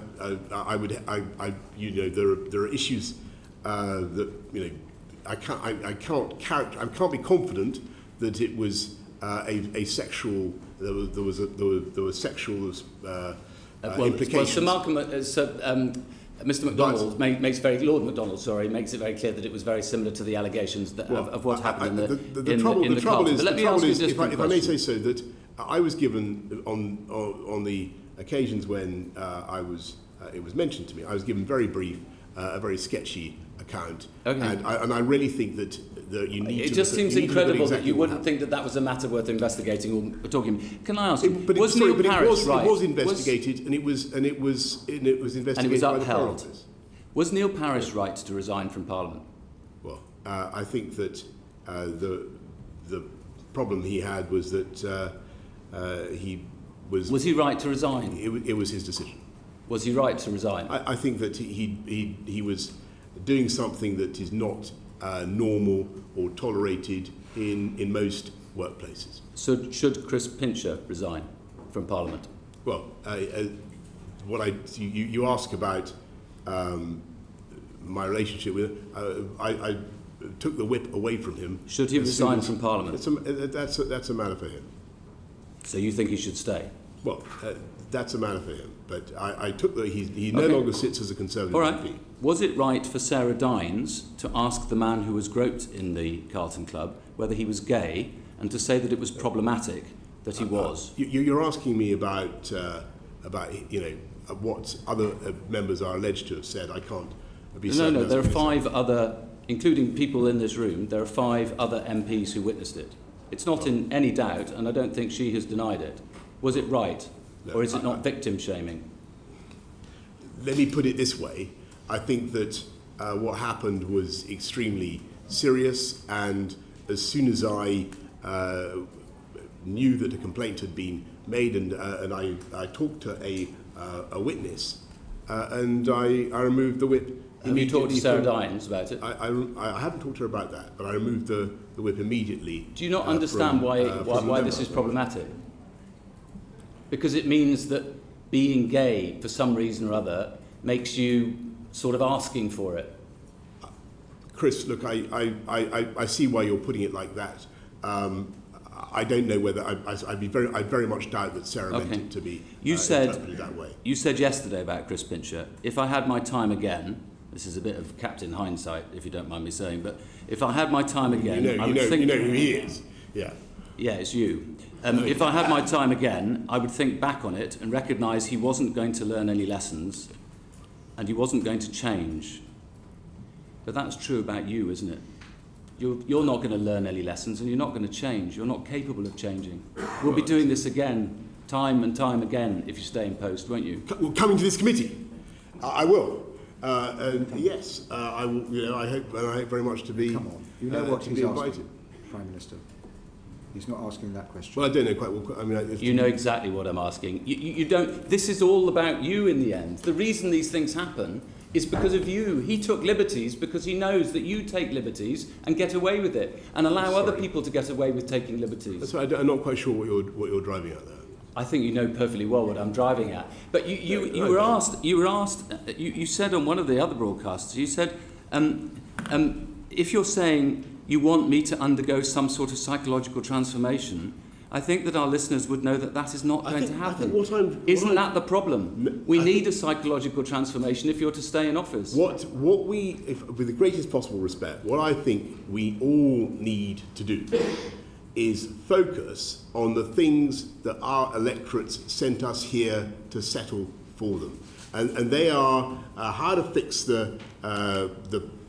issues that I can't be confident that it was a sexual. There was sexual implications. Well, Sir Malcolm, Mr MacDonald makes Lord MacDonald, makes it very clear that it was very similar to the allegations of what happened in the trouble is, if I may say so, that I was given on the occasions when it was mentioned to me, I was given very brief, a very sketchy account, and I really think that you need to. It just seems incredible that you wouldn't think that was a matter worth investigating or talking. Can I ask you? Was Neil Parish right? It was investigated, and it was investigated, and it was by the upheld. Foreign Office. Was Neil Parish right to resign from Parliament? Well, I think that the problem he had was that he was. Was he right to resign? It was his decision. Was he right to resign? I think that he was doing something that is not normal or tolerated in most workplaces. So should Chris Pincher resign from Parliament? Well, you ask about my relationship with him. I took the whip away from him. Should he resign from Parliament? That's a matter for him. So you think he should stay? Well, that's a matter for him. But I took that he no longer sits as a Conservative MP. Was it right for Sarah Dines to ask the man who was groped in the Carlton Club whether he was gay, and to say that it was problematic that he was? You're asking me about what other members are alleged to have said. I can't be certain. No, there are 5 other, including people in this room, there are 5 other MPs who witnessed it. It's not in any doubt, and I don't think she has denied it. Was it right? Or is it not victim shaming? Let me put it this way. I think that what happened was extremely serious, and as soon as I knew that a complaint had been made, and I talked to a witness, and I removed the whip. Have you talked to Sarah Dines about it? I haven't talked to her about that, but I removed the whip immediately. Do you not understand why this is problematic? Because it means that being gay, for some reason or other, makes you sort of asking for it. Chris, look, I see why you're putting it like that. I don't know whether I very much doubt that Sarah meant it to be interpreted that way. You said yesterday about Chris Pincher, if I had my time again, this is a bit of Captain Hindsight, if you don't mind me saying, but if I had my time again, I would think... You know who he is, yeah. Yeah, it's you. If I had my time again, I would think back on it and recognise he wasn't going to learn any lessons and he wasn't going to change. But that's true about you, isn't it? You're not going to learn any lessons and you're not going to change. You're not capable of changing. We'll be doing this again, time and time again, if you stay in post, won't you? Well, coming to this committee, I will. And yes, I will. You know, I hope very much to be. Come on, you know what he's asking, Prime Minister. He's not asking that question. Well, I don't know quite well. I mean, you know exactly what I'm asking. You don't. This is all about you in the end. The reason these things happen is because of you. He took liberties because he knows that you take liberties and get away with it, and allow other people to get away with taking liberties. That's right. I'm not quite sure what you're driving at there. I think you know perfectly well what I'm driving at. But you were asked. You said on one of the other broadcasts. You said, if you're saying you want me to undergo some sort of psychological transformation, I think that our listeners would know that that is not going to happen. Isn't that the problem? We need a psychological transformation if you're to stay in office. With the greatest possible respect, what I think we all need to do is focus on the things that our electorates sent us here to settle for them. And they are how to fix the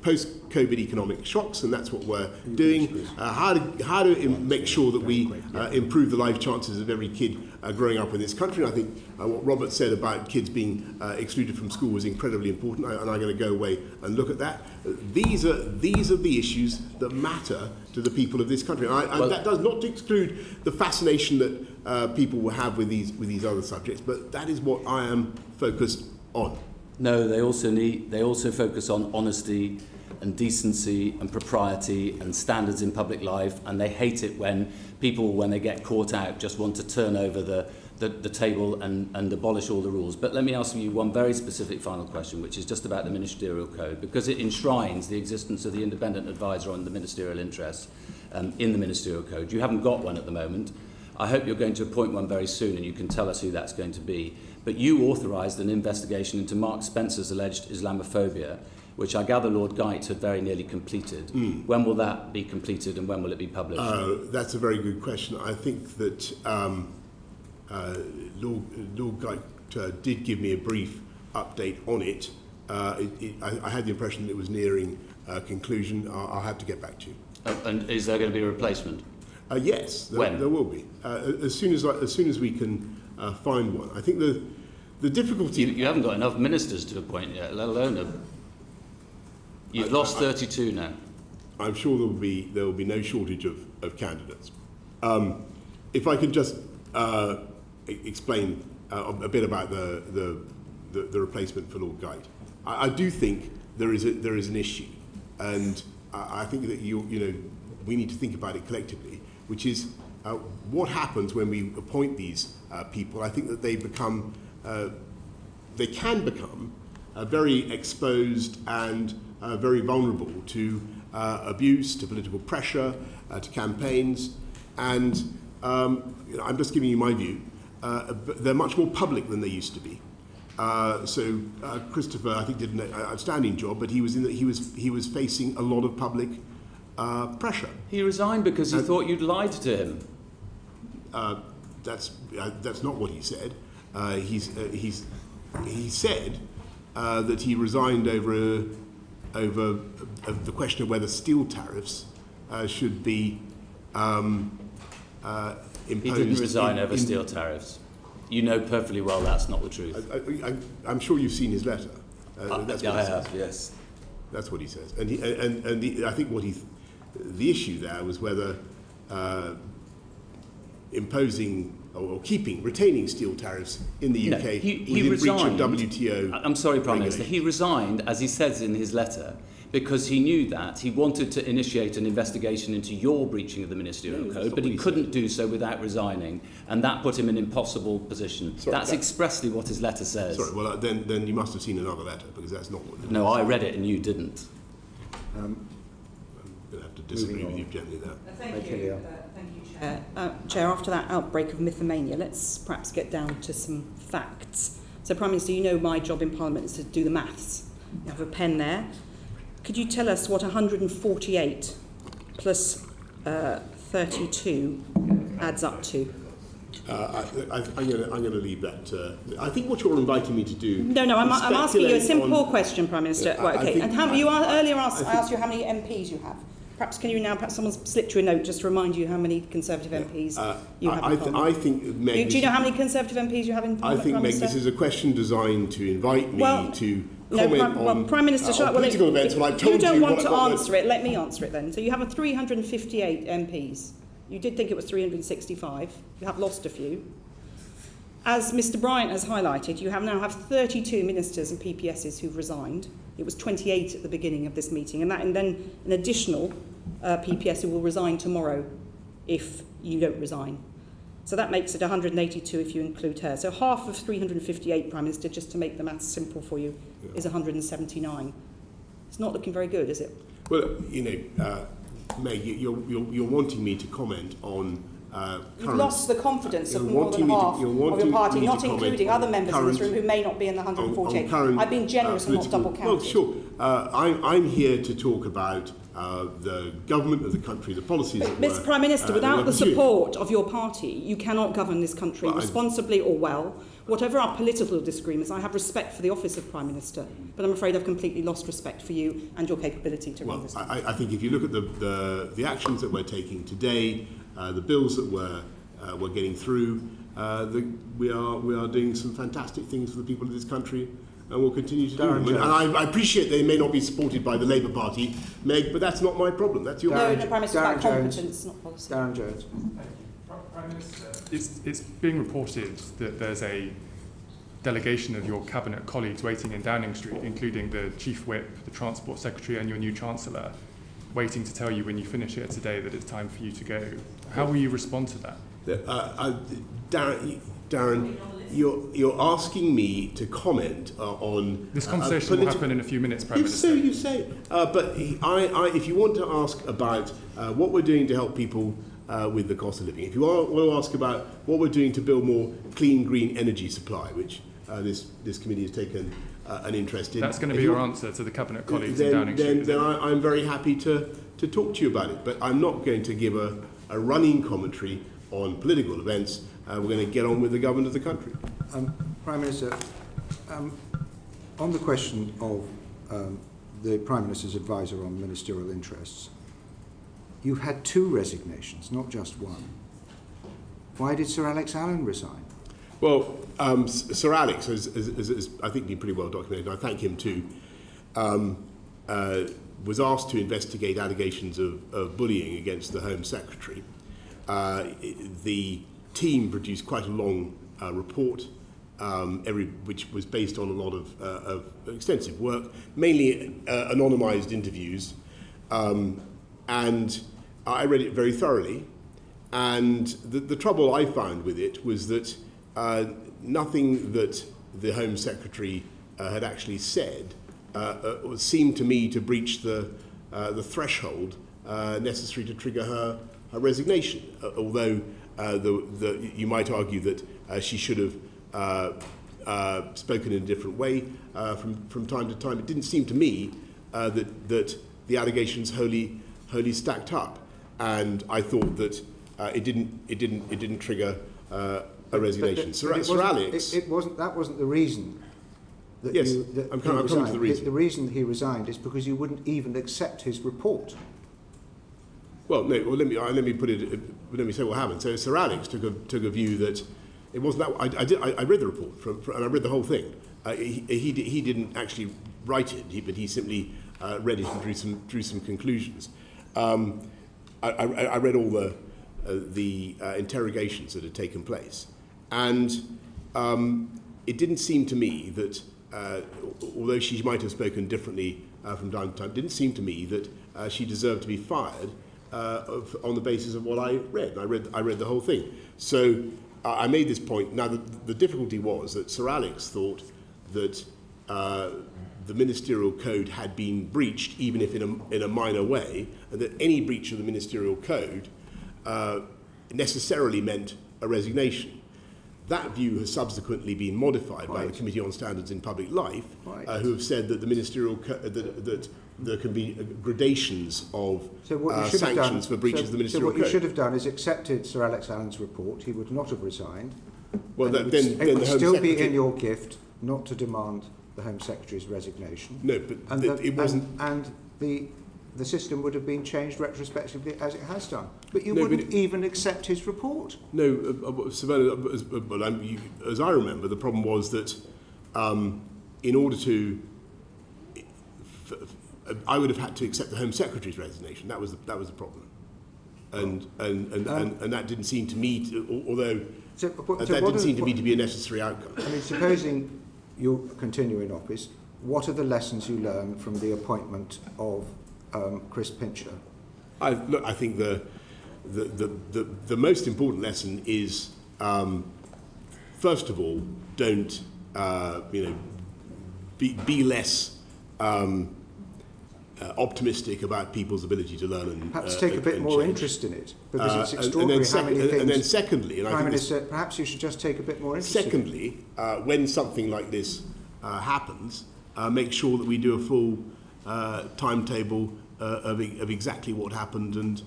post-COVID economic shocks, and that's what we're doing. How to make sure that we improve the life chances of every kid growing up in this country. And I think what Robert said about kids being excluded from school was incredibly important, and I'm going to go away and look at that. These are the issues that matter to the people of this country. And that does not exclude the fascination that people will have with these other subjects, but that is what I am focused on. No, they also focus on honesty and decency and propriety and standards in public life, and they hate it when people, when they get caught out, just want to turn over the table and abolish all the rules. But let me ask you one very specific final question, which is just about the ministerial code, because it enshrines the existence of the independent advisor on the ministerial interests in the ministerial code. You haven't got one at the moment. I hope you're going to appoint one very soon, and you can tell us who that's going to be. But you authorised an investigation into Mark Spencer's alleged Islamophobia, which I gather Lord Geit had very nearly completed. When will that be completed and when will it be published? That's a very good question. I think that Lord Geit did give me a brief update on it. I had the impression that it was nearing conclusion. I'll have to get back to you. And is there going to be a replacement? Yes, there will be. As soon as we can find one. I think the difficulty... You haven't got enough ministers to appoint yet, let alone You've lost 32 now. I'm sure there will be no shortage of candidates. If I could just explain a bit about the replacement for Lord Geit. I do think there is an issue, and I think that we need to think about it collectively, which is what happens when we appoint these people. I think that they can become very exposed and very vulnerable to abuse, to political pressure, to campaigns. And I'm just giving you my view. they're much more public than they used to be. So Christopher, I think, did an outstanding job, but he was facing a lot of public pressure. He resigned because he thought you'd lied to him. That's not what he said. He said that he resigned over the question of whether steel tariffs should be imposed. He didn't resign over steel tariffs. You know perfectly well that's not the truth. I'm sure you've seen his letter. That's what I he have, says. yes. That's what he says. I think the issue there was whether imposing or retaining steel tariffs in the UK he resigned. Breach of WTO. I'm sorry, Prime Minister. He resigned, as he says in his letter, because he knew that he wanted to initiate an investigation into your breaching of the ministerial code, but he couldn't do so without resigning, and that put him in an impossible position. That's expressly what his letter says. Sorry, well, then you must have seen another letter, because that's not what it is. No, I read it and you didn't. I'm going to have to disagree with you gently there. Thank you, Chair. Chair, after that outbreak of mythomania, let's perhaps get down to some facts. So, Prime Minister, you know my job in Parliament is to do the maths. You have a pen there. Could you tell us what 148 plus 32 adds up to? I'm going to leave that. I think what you're inviting me to do. No, I'm asking you a simple question, Prime Minister. Right, okay. And earlier I asked you how many MPs you have. Perhaps someone's slipped you a note just to remind you how many Conservative MPs you have in Parliament. I think, Meg, do you know how many Conservative MPs you have in Parliament, I think, Prime Meg, Minister? this is a question designed to invite me to comment on Prime Minister, political events. When I've told you don't want to what answer it, let me answer it then. So you have 358 MPs. You did think it was 365. You have lost a few. As Mr Bryant has highlighted, you now have 32 ministers and PPSs who've resigned. It was 28 at the beginning of this meeting, and then an additional PPS who will resign tomorrow if you don't resign. So that makes it 182 if you include her. So half of 358, Prime Minister, just to make the maths simple for you, is 179. It's not looking very good, is it? Well, Meg, you're wanting me to comment on You've lost the confidence of more than half of your party, not including other members in this room who may not be in the 148. I've been generous and not double counted. Well, sure. I'm here to talk about the government of the country, the policies. Mr. Prime Minister, without the support of your party, you cannot govern this country responsibly or well. Whatever our political disagreements, I have respect for the office of Prime Minister, but I'm afraid I've completely lost respect for you and your capability to run this country. I think if you look at the actions that we're taking today, the bills that we're getting through, we are doing some fantastic things for the people of this country, and we'll continue to do them. And I appreciate they may not be supported by the Labour Party, Meg, but that's not my problem. That's your problem. No, Prime Minister, about competence, not policy. Darren Jones. Prime Minister, it's being reported that there's a delegation of your cabinet colleagues waiting in Downing Street, including the Chief Whip, the Transport Secretary and your new Chancellor, waiting to tell you when you finish here today that it's time for you to go. How will you respond to that? Darren, you're asking me to comment on... This conversation will happen in a few minutes, Prime Minister. So you say. But if you want to ask about what we're doing to help people with the cost of living, if you want to ask about what we're doing to build more clean, green energy supply, which this committee has taken an interest in... That's going to be your answer to the Cabinet colleagues in Downing Street. Then I'm very happy to talk to you about it. But I'm not going to give a running commentary on political events. We're going to get on with the government of the country. Prime Minister, on the question of the Prime Minister's advisor on ministerial interests, you've had 2 resignations, not just one. Why did Sir Alex Allen resign? Well, Sir Alex has I think been pretty well documented, and I thank him too, was asked to investigate allegations of bullying against the Home Secretary. The team produced quite a long report, which was based on a lot of extensive work, mainly anonymised interviews, and I read it very thoroughly. And the trouble I found with it was that nothing that the Home Secretary had actually said seemed to me to breach the threshold necessary to trigger her resignation, although you might argue that she should have spoken in a different way from time to time. It didn't seem to me that the allegations wholly stacked up, and I thought that it didn't trigger a resignation. Sir Alex, that wasn't the reason. Yes, I'm coming to the reason. The reason he resigned is because you wouldn't even accept his report. Well, no. Well, let me put it. Let me say what happened. So Sir Alex took a view that it wasn't that. I read the report and I read the whole thing. He didn't actually write it, but he simply read it and drew some conclusions. I read all the interrogations that had taken place, and it didn't seem to me that, although she might have spoken differently from time to time, it didn't seem to me that she deserved to be fired on the basis of what I read. I read the whole thing. So I made this point. Now the difficulty was that Sir Alex thought that the ministerial code had been breached, even if in a minor way, and that any breach of the ministerial code necessarily meant a resignation. That view has subsequently been modified by the Committee on Standards in Public Life, who have said that the ministerial that there can be gradations of sanctions for breaches of the ministerial code. So what you should have done is accepted Sir Alex Allen's report. He would not have resigned. Well, then it would still be Secretary... in your gift not to demand the Home Secretary's resignation. No, but it wasn't. And the system would have been changed retrospectively as it has done. But you wouldn't even accept his report. No, Savannah, as I remember, the problem was that in order to... I would have had to accept the Home Secretary's resignation. That was the problem. And that didn't seem to me to, that didn't seem to me to be a necessary outcome. I mean, supposing you continue in office, what are the lessons you learn from the appointment of Chris Pincher? I think the most important lesson is, first of all, don't be less optimistic about people's ability to learn and perhaps take a bit more interest in it, because it's extraordinary how many things. And then secondly, and Prime Minister, perhaps you should just take a bit more interest. Secondly, when something like this happens, make sure that we do a full timetable of exactly what happened and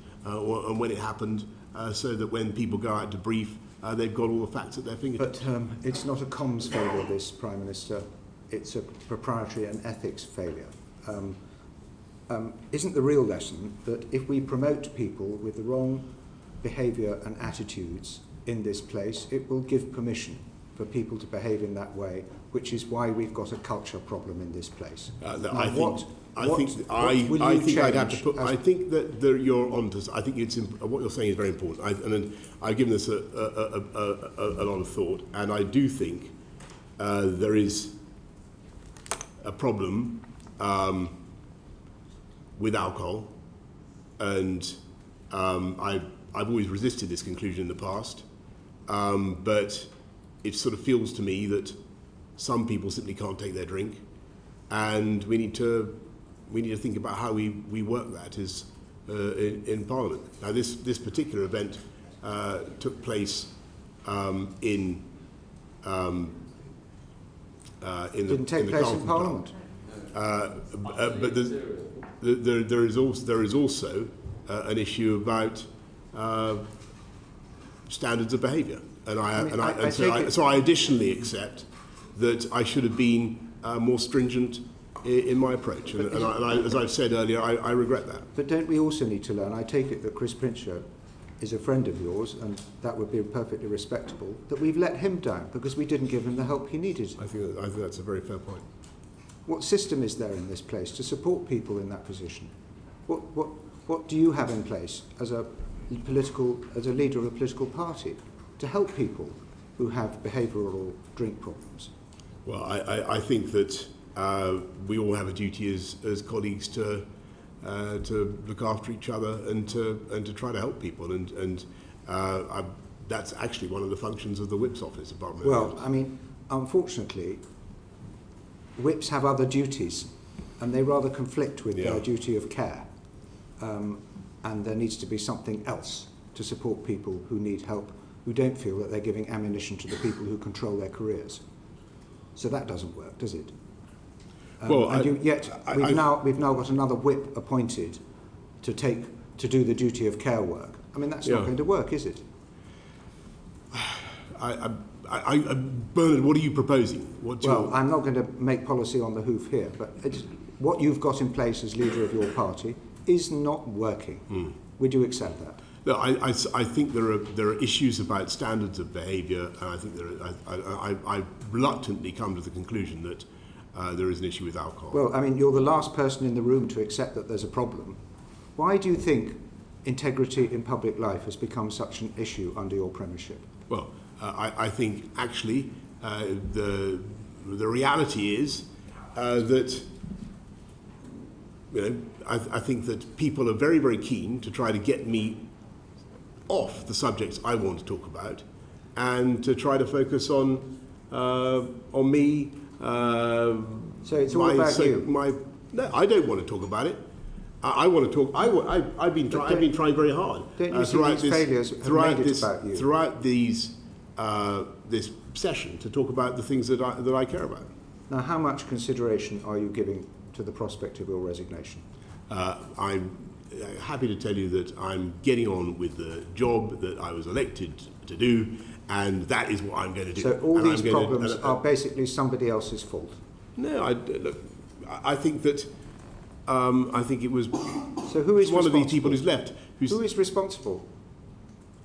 when it happened, so that when people go out to brief, they've got all the facts at their fingertips. But it's not a comms failure, this, Prime Minister. It's a proprietary and ethics failure. Isn't the real lesson that if we promote people with the wrong behaviour and attitudes in this place, it will give permission for people to behave in that way, which is why we've got a culture problem in this place. I think that you're onto. I think what you're saying is very important. I've given this a lot of thought, and I do think there is a problem with alcohol, and I've always resisted this conclusion in the past, but it sort of feels to me that some people simply can't take their drink, and we need to think about how we work that in Parliament. Now, this particular event took place in Didn't take place in Parliament. But there is also an issue about standards of behaviour, so I additionally accept that I should have been more stringent in my approach, and as I've said earlier, I regret that. But don't we also need to learn? I take it that Chris Pincher is a friend of yours, and that would be perfectly respectable, that we've let him down because we didn't give him the help he needed. I think that's a very fair point. What system is there in this place to support people in that position? What do you have in place as a leader of a political party to help people who have behavioural drink problems? Well, I think that we all have a duty as colleagues to look after each other and to try to help people, and that's actually one of the functions of the Whip's office. Well, I mean, unfortunately, Whips have other duties, and they rather conflict with their duty of care, and there needs to be something else to support people who need help, who don't feel that they're giving ammunition to the people who control their careers. So that doesn't work, does it? We've now got another whip appointed to do the duty of care work. I mean, that's not going to work, is it? Bernard, what are you proposing? I'm not going to make policy on the hoof here, but what you've got in place as leader of your party is not working. Would you accept that? No, I think there are issues about standards of behaviour, and I think I reluctantly come to the conclusion that there is an issue with alcohol. Well, I mean, you're the last person in the room to accept that there's a problem. Why do you think integrity in public life has become such an issue under your premiership? Well, I think actually the reality is that I think that people are very, very keen to try to get me off the subjects I want to talk about, and to try to focus on me. So it's all about you. No, I don't want to talk about it. I want to talk. I've been trying very hard. Don't you see these failures have made it about you? Throughout this session, to talk about the things that I care about. Now, how much consideration are you giving to the prospect of your resignation? I'm happy to tell you that I'm getting on with the job that I was elected to do, and that is what I'm going to do. So all these problems are basically somebody else's fault? No, I think that I think it was so who is one of these people who's left. Who is responsible?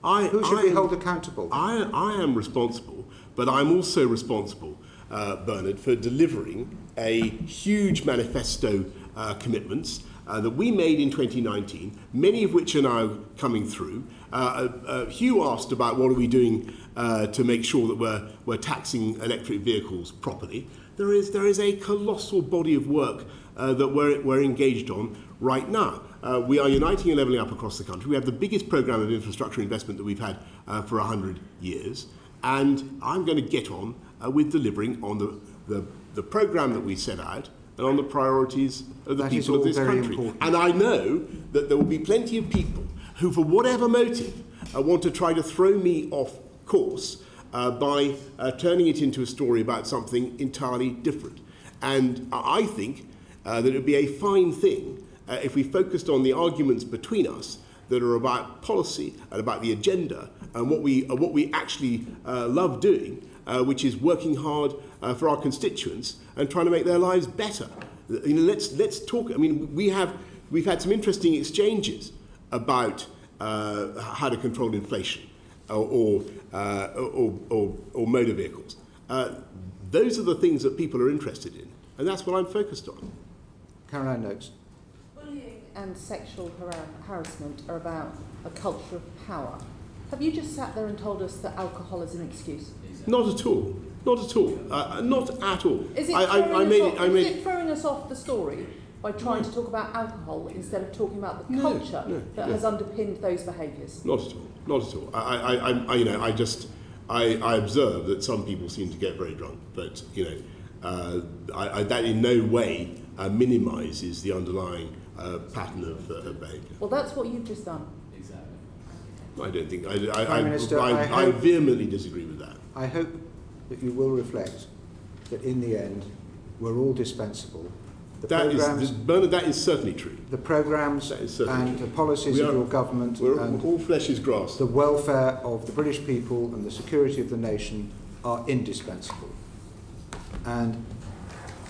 Who should we hold accountable? I am responsible, but I'm also responsible, Bernard, for delivering a huge manifesto commitments that we made in 2019, many of which are now coming through. Hugh asked about what are we doing to make sure that we're taxing electric vehicles properly. There is a colossal body of work that we're engaged on right now. We are uniting and levelling up across the country. We have the biggest programme of infrastructure investment that we've had for 100 years. And I'm going to get on with delivering on the programme that we set out and on the priorities of the people of this country. And I know that there will be plenty of people who, for whatever motive, want to try to throw me off course by turning it into a story about something entirely different. And I think that it would be a fine thing if we focused on the arguments between us that are about policy and about the agenda and what we actually love doing, which is working hard for our constituents and trying to make their lives better. Let's talk. I mean, we've had some interesting exchanges about how to control inflation or motor vehicles. Those are the things that people are interested in, and that's what I'm focused on. Caroline Noakes. Bullying and sexual harassment are about a culture of power. Have you just sat there and told us that alcohol is an excuse? Not at all. Not at all. Not at all. Is it throwing us off the story by trying to talk about alcohol instead of talking about the culture that has underpinned those behaviours? Not at all. Not at all. I observe that some people seem to get very drunk, but that in no way minimises the underlying pattern of behaviour. Well, that's what you've just done. I don't think. Prime Minister, I vehemently disagree with that. I hope that you will reflect that in the end we're all dispensable. Bernard, that is certainly true. The programmes and the policies of your government and all flesh is grass. The welfare of the British people and the security of the nation are indispensable. And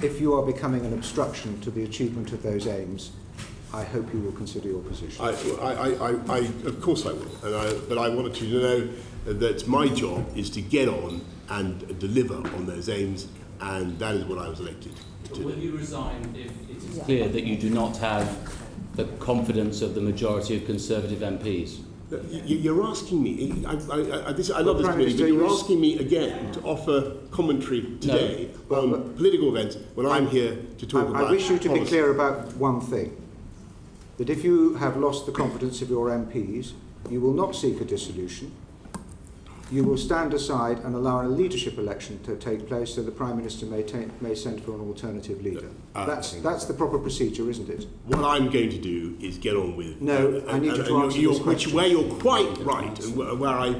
if you are becoming an obstruction to the achievement of those aims, I hope you will consider your position. Of course I will. But I wanted you to know that my job is to get on and deliver on those aims, and that is what I was elected to do. Will you resign if it is clear that you do not have the confidence of the majority of Conservative MPs? You're asking me, I love this committee, but you're asking me again to offer commentary today on political events when I'm here to talk about I wish you to policy. be clear about one thing, that if you have lost the confidence of your MPs, you will not seek a dissolution, you will stand aside and allow a leadership election to take place so the Prime Minister may send for an alternative leader. That's the proper procedure, isn't it? What I'm going to do is get on with... No, I need you to answer this question. Where you're quite right, and where I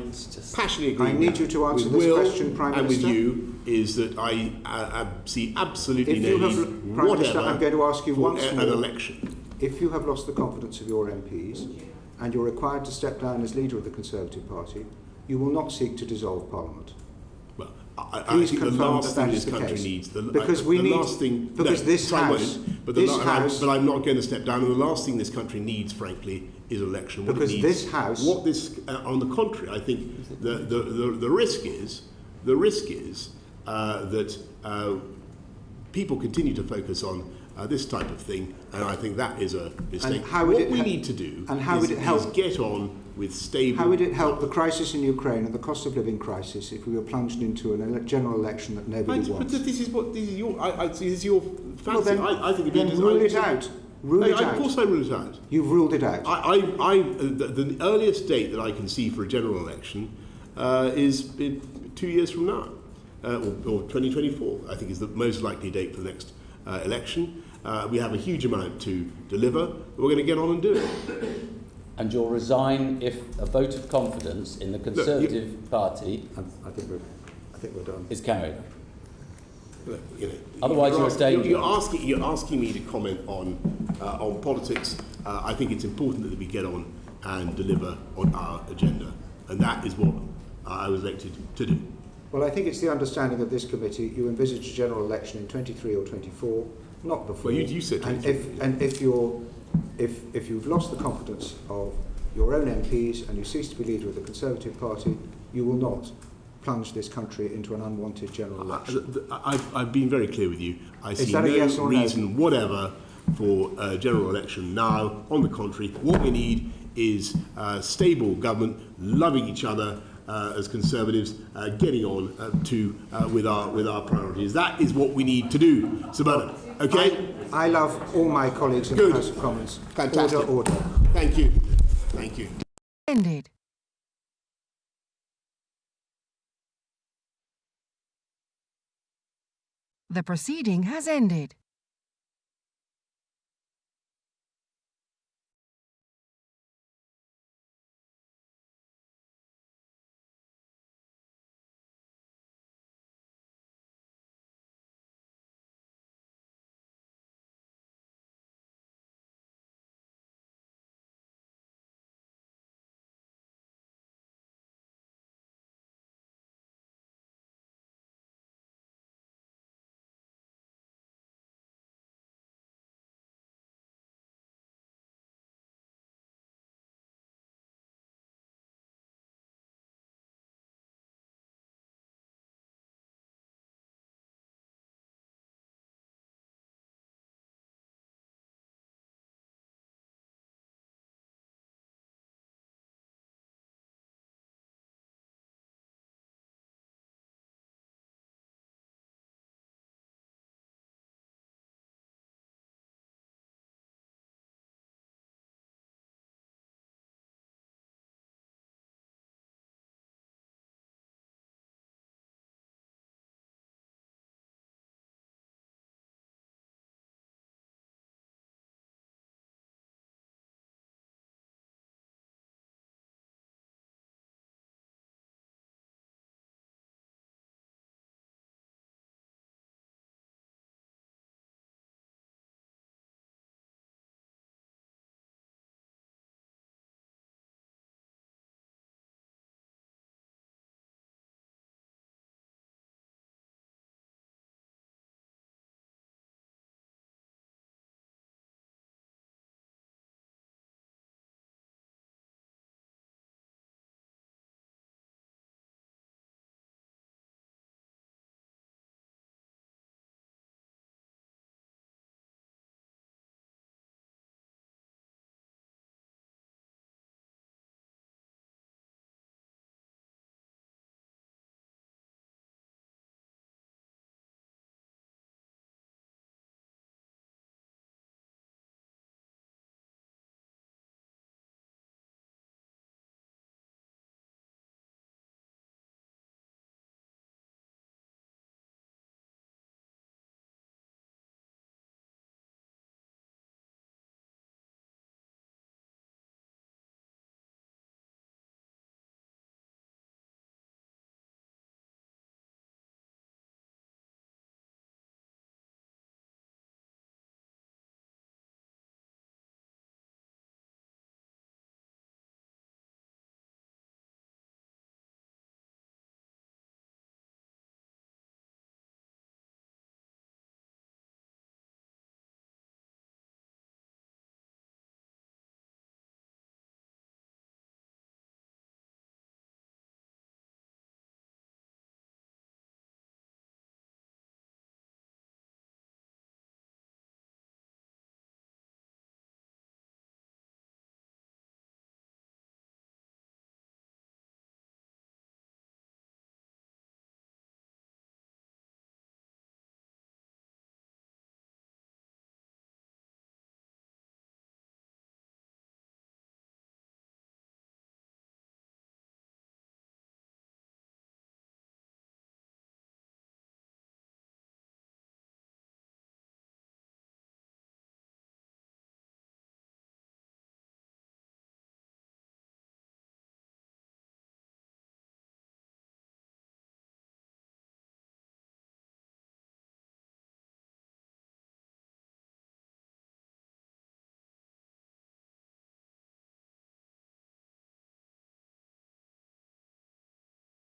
passionately agree I need you to answer this question, Prime Minister. And with you, is that I see absolutely no need Prime Minister, I'm going to ask you once more, an election. If you have lost the confidence of your MPs and you're required to step down as leader of the Conservative Party, you will not seek to dissolve Parliament. Well, I think the last thing this country needs, but I'm not going to step down. And the last thing this country needs, frankly, is election. On the contrary, I think the risk is that people continue to focus on this type of thing, and I think that is a mistake. What we need to do is get on with stable... How would it help the crisis in Ukraine and the cost of living crisis if we were plunged into a general election that nobody wants? But this is your fancy. Well, then, I think then rule it out. Rule it out. Of course I rule it out. You've ruled it out. The earliest date that I can see for a general election is 2 years from now, or 2024, I think is the most likely date for the next election. We have a huge amount to deliver. We're going to get on and do it. And you'll resign if a vote of confidence in the Conservative Party I think we're done. is carried. Look, Otherwise, you're dangerous. You're asking me to comment on politics. I think it's important that we get on and deliver on our agenda, and that is what I was elected to do. Well, I think it's the understanding of this committee you envisage a general election in 23 or 24, not before. Well, you said 23. And if you've lost the confidence of your own MPs and you cease to be leader of the Conservative Party, you will not plunge this country into an unwanted general election. I've been very clear with you. I see no yes reason whatever for a general election now. On the contrary, what we need is stable government, loving each other as Conservatives, getting on with our priorities. That is what we need to do, Sir Bernard. Okay? I love all my colleagues in the House of Commons. Fantastic. Order. Thank you. Thank you. Ended. The proceeding has ended.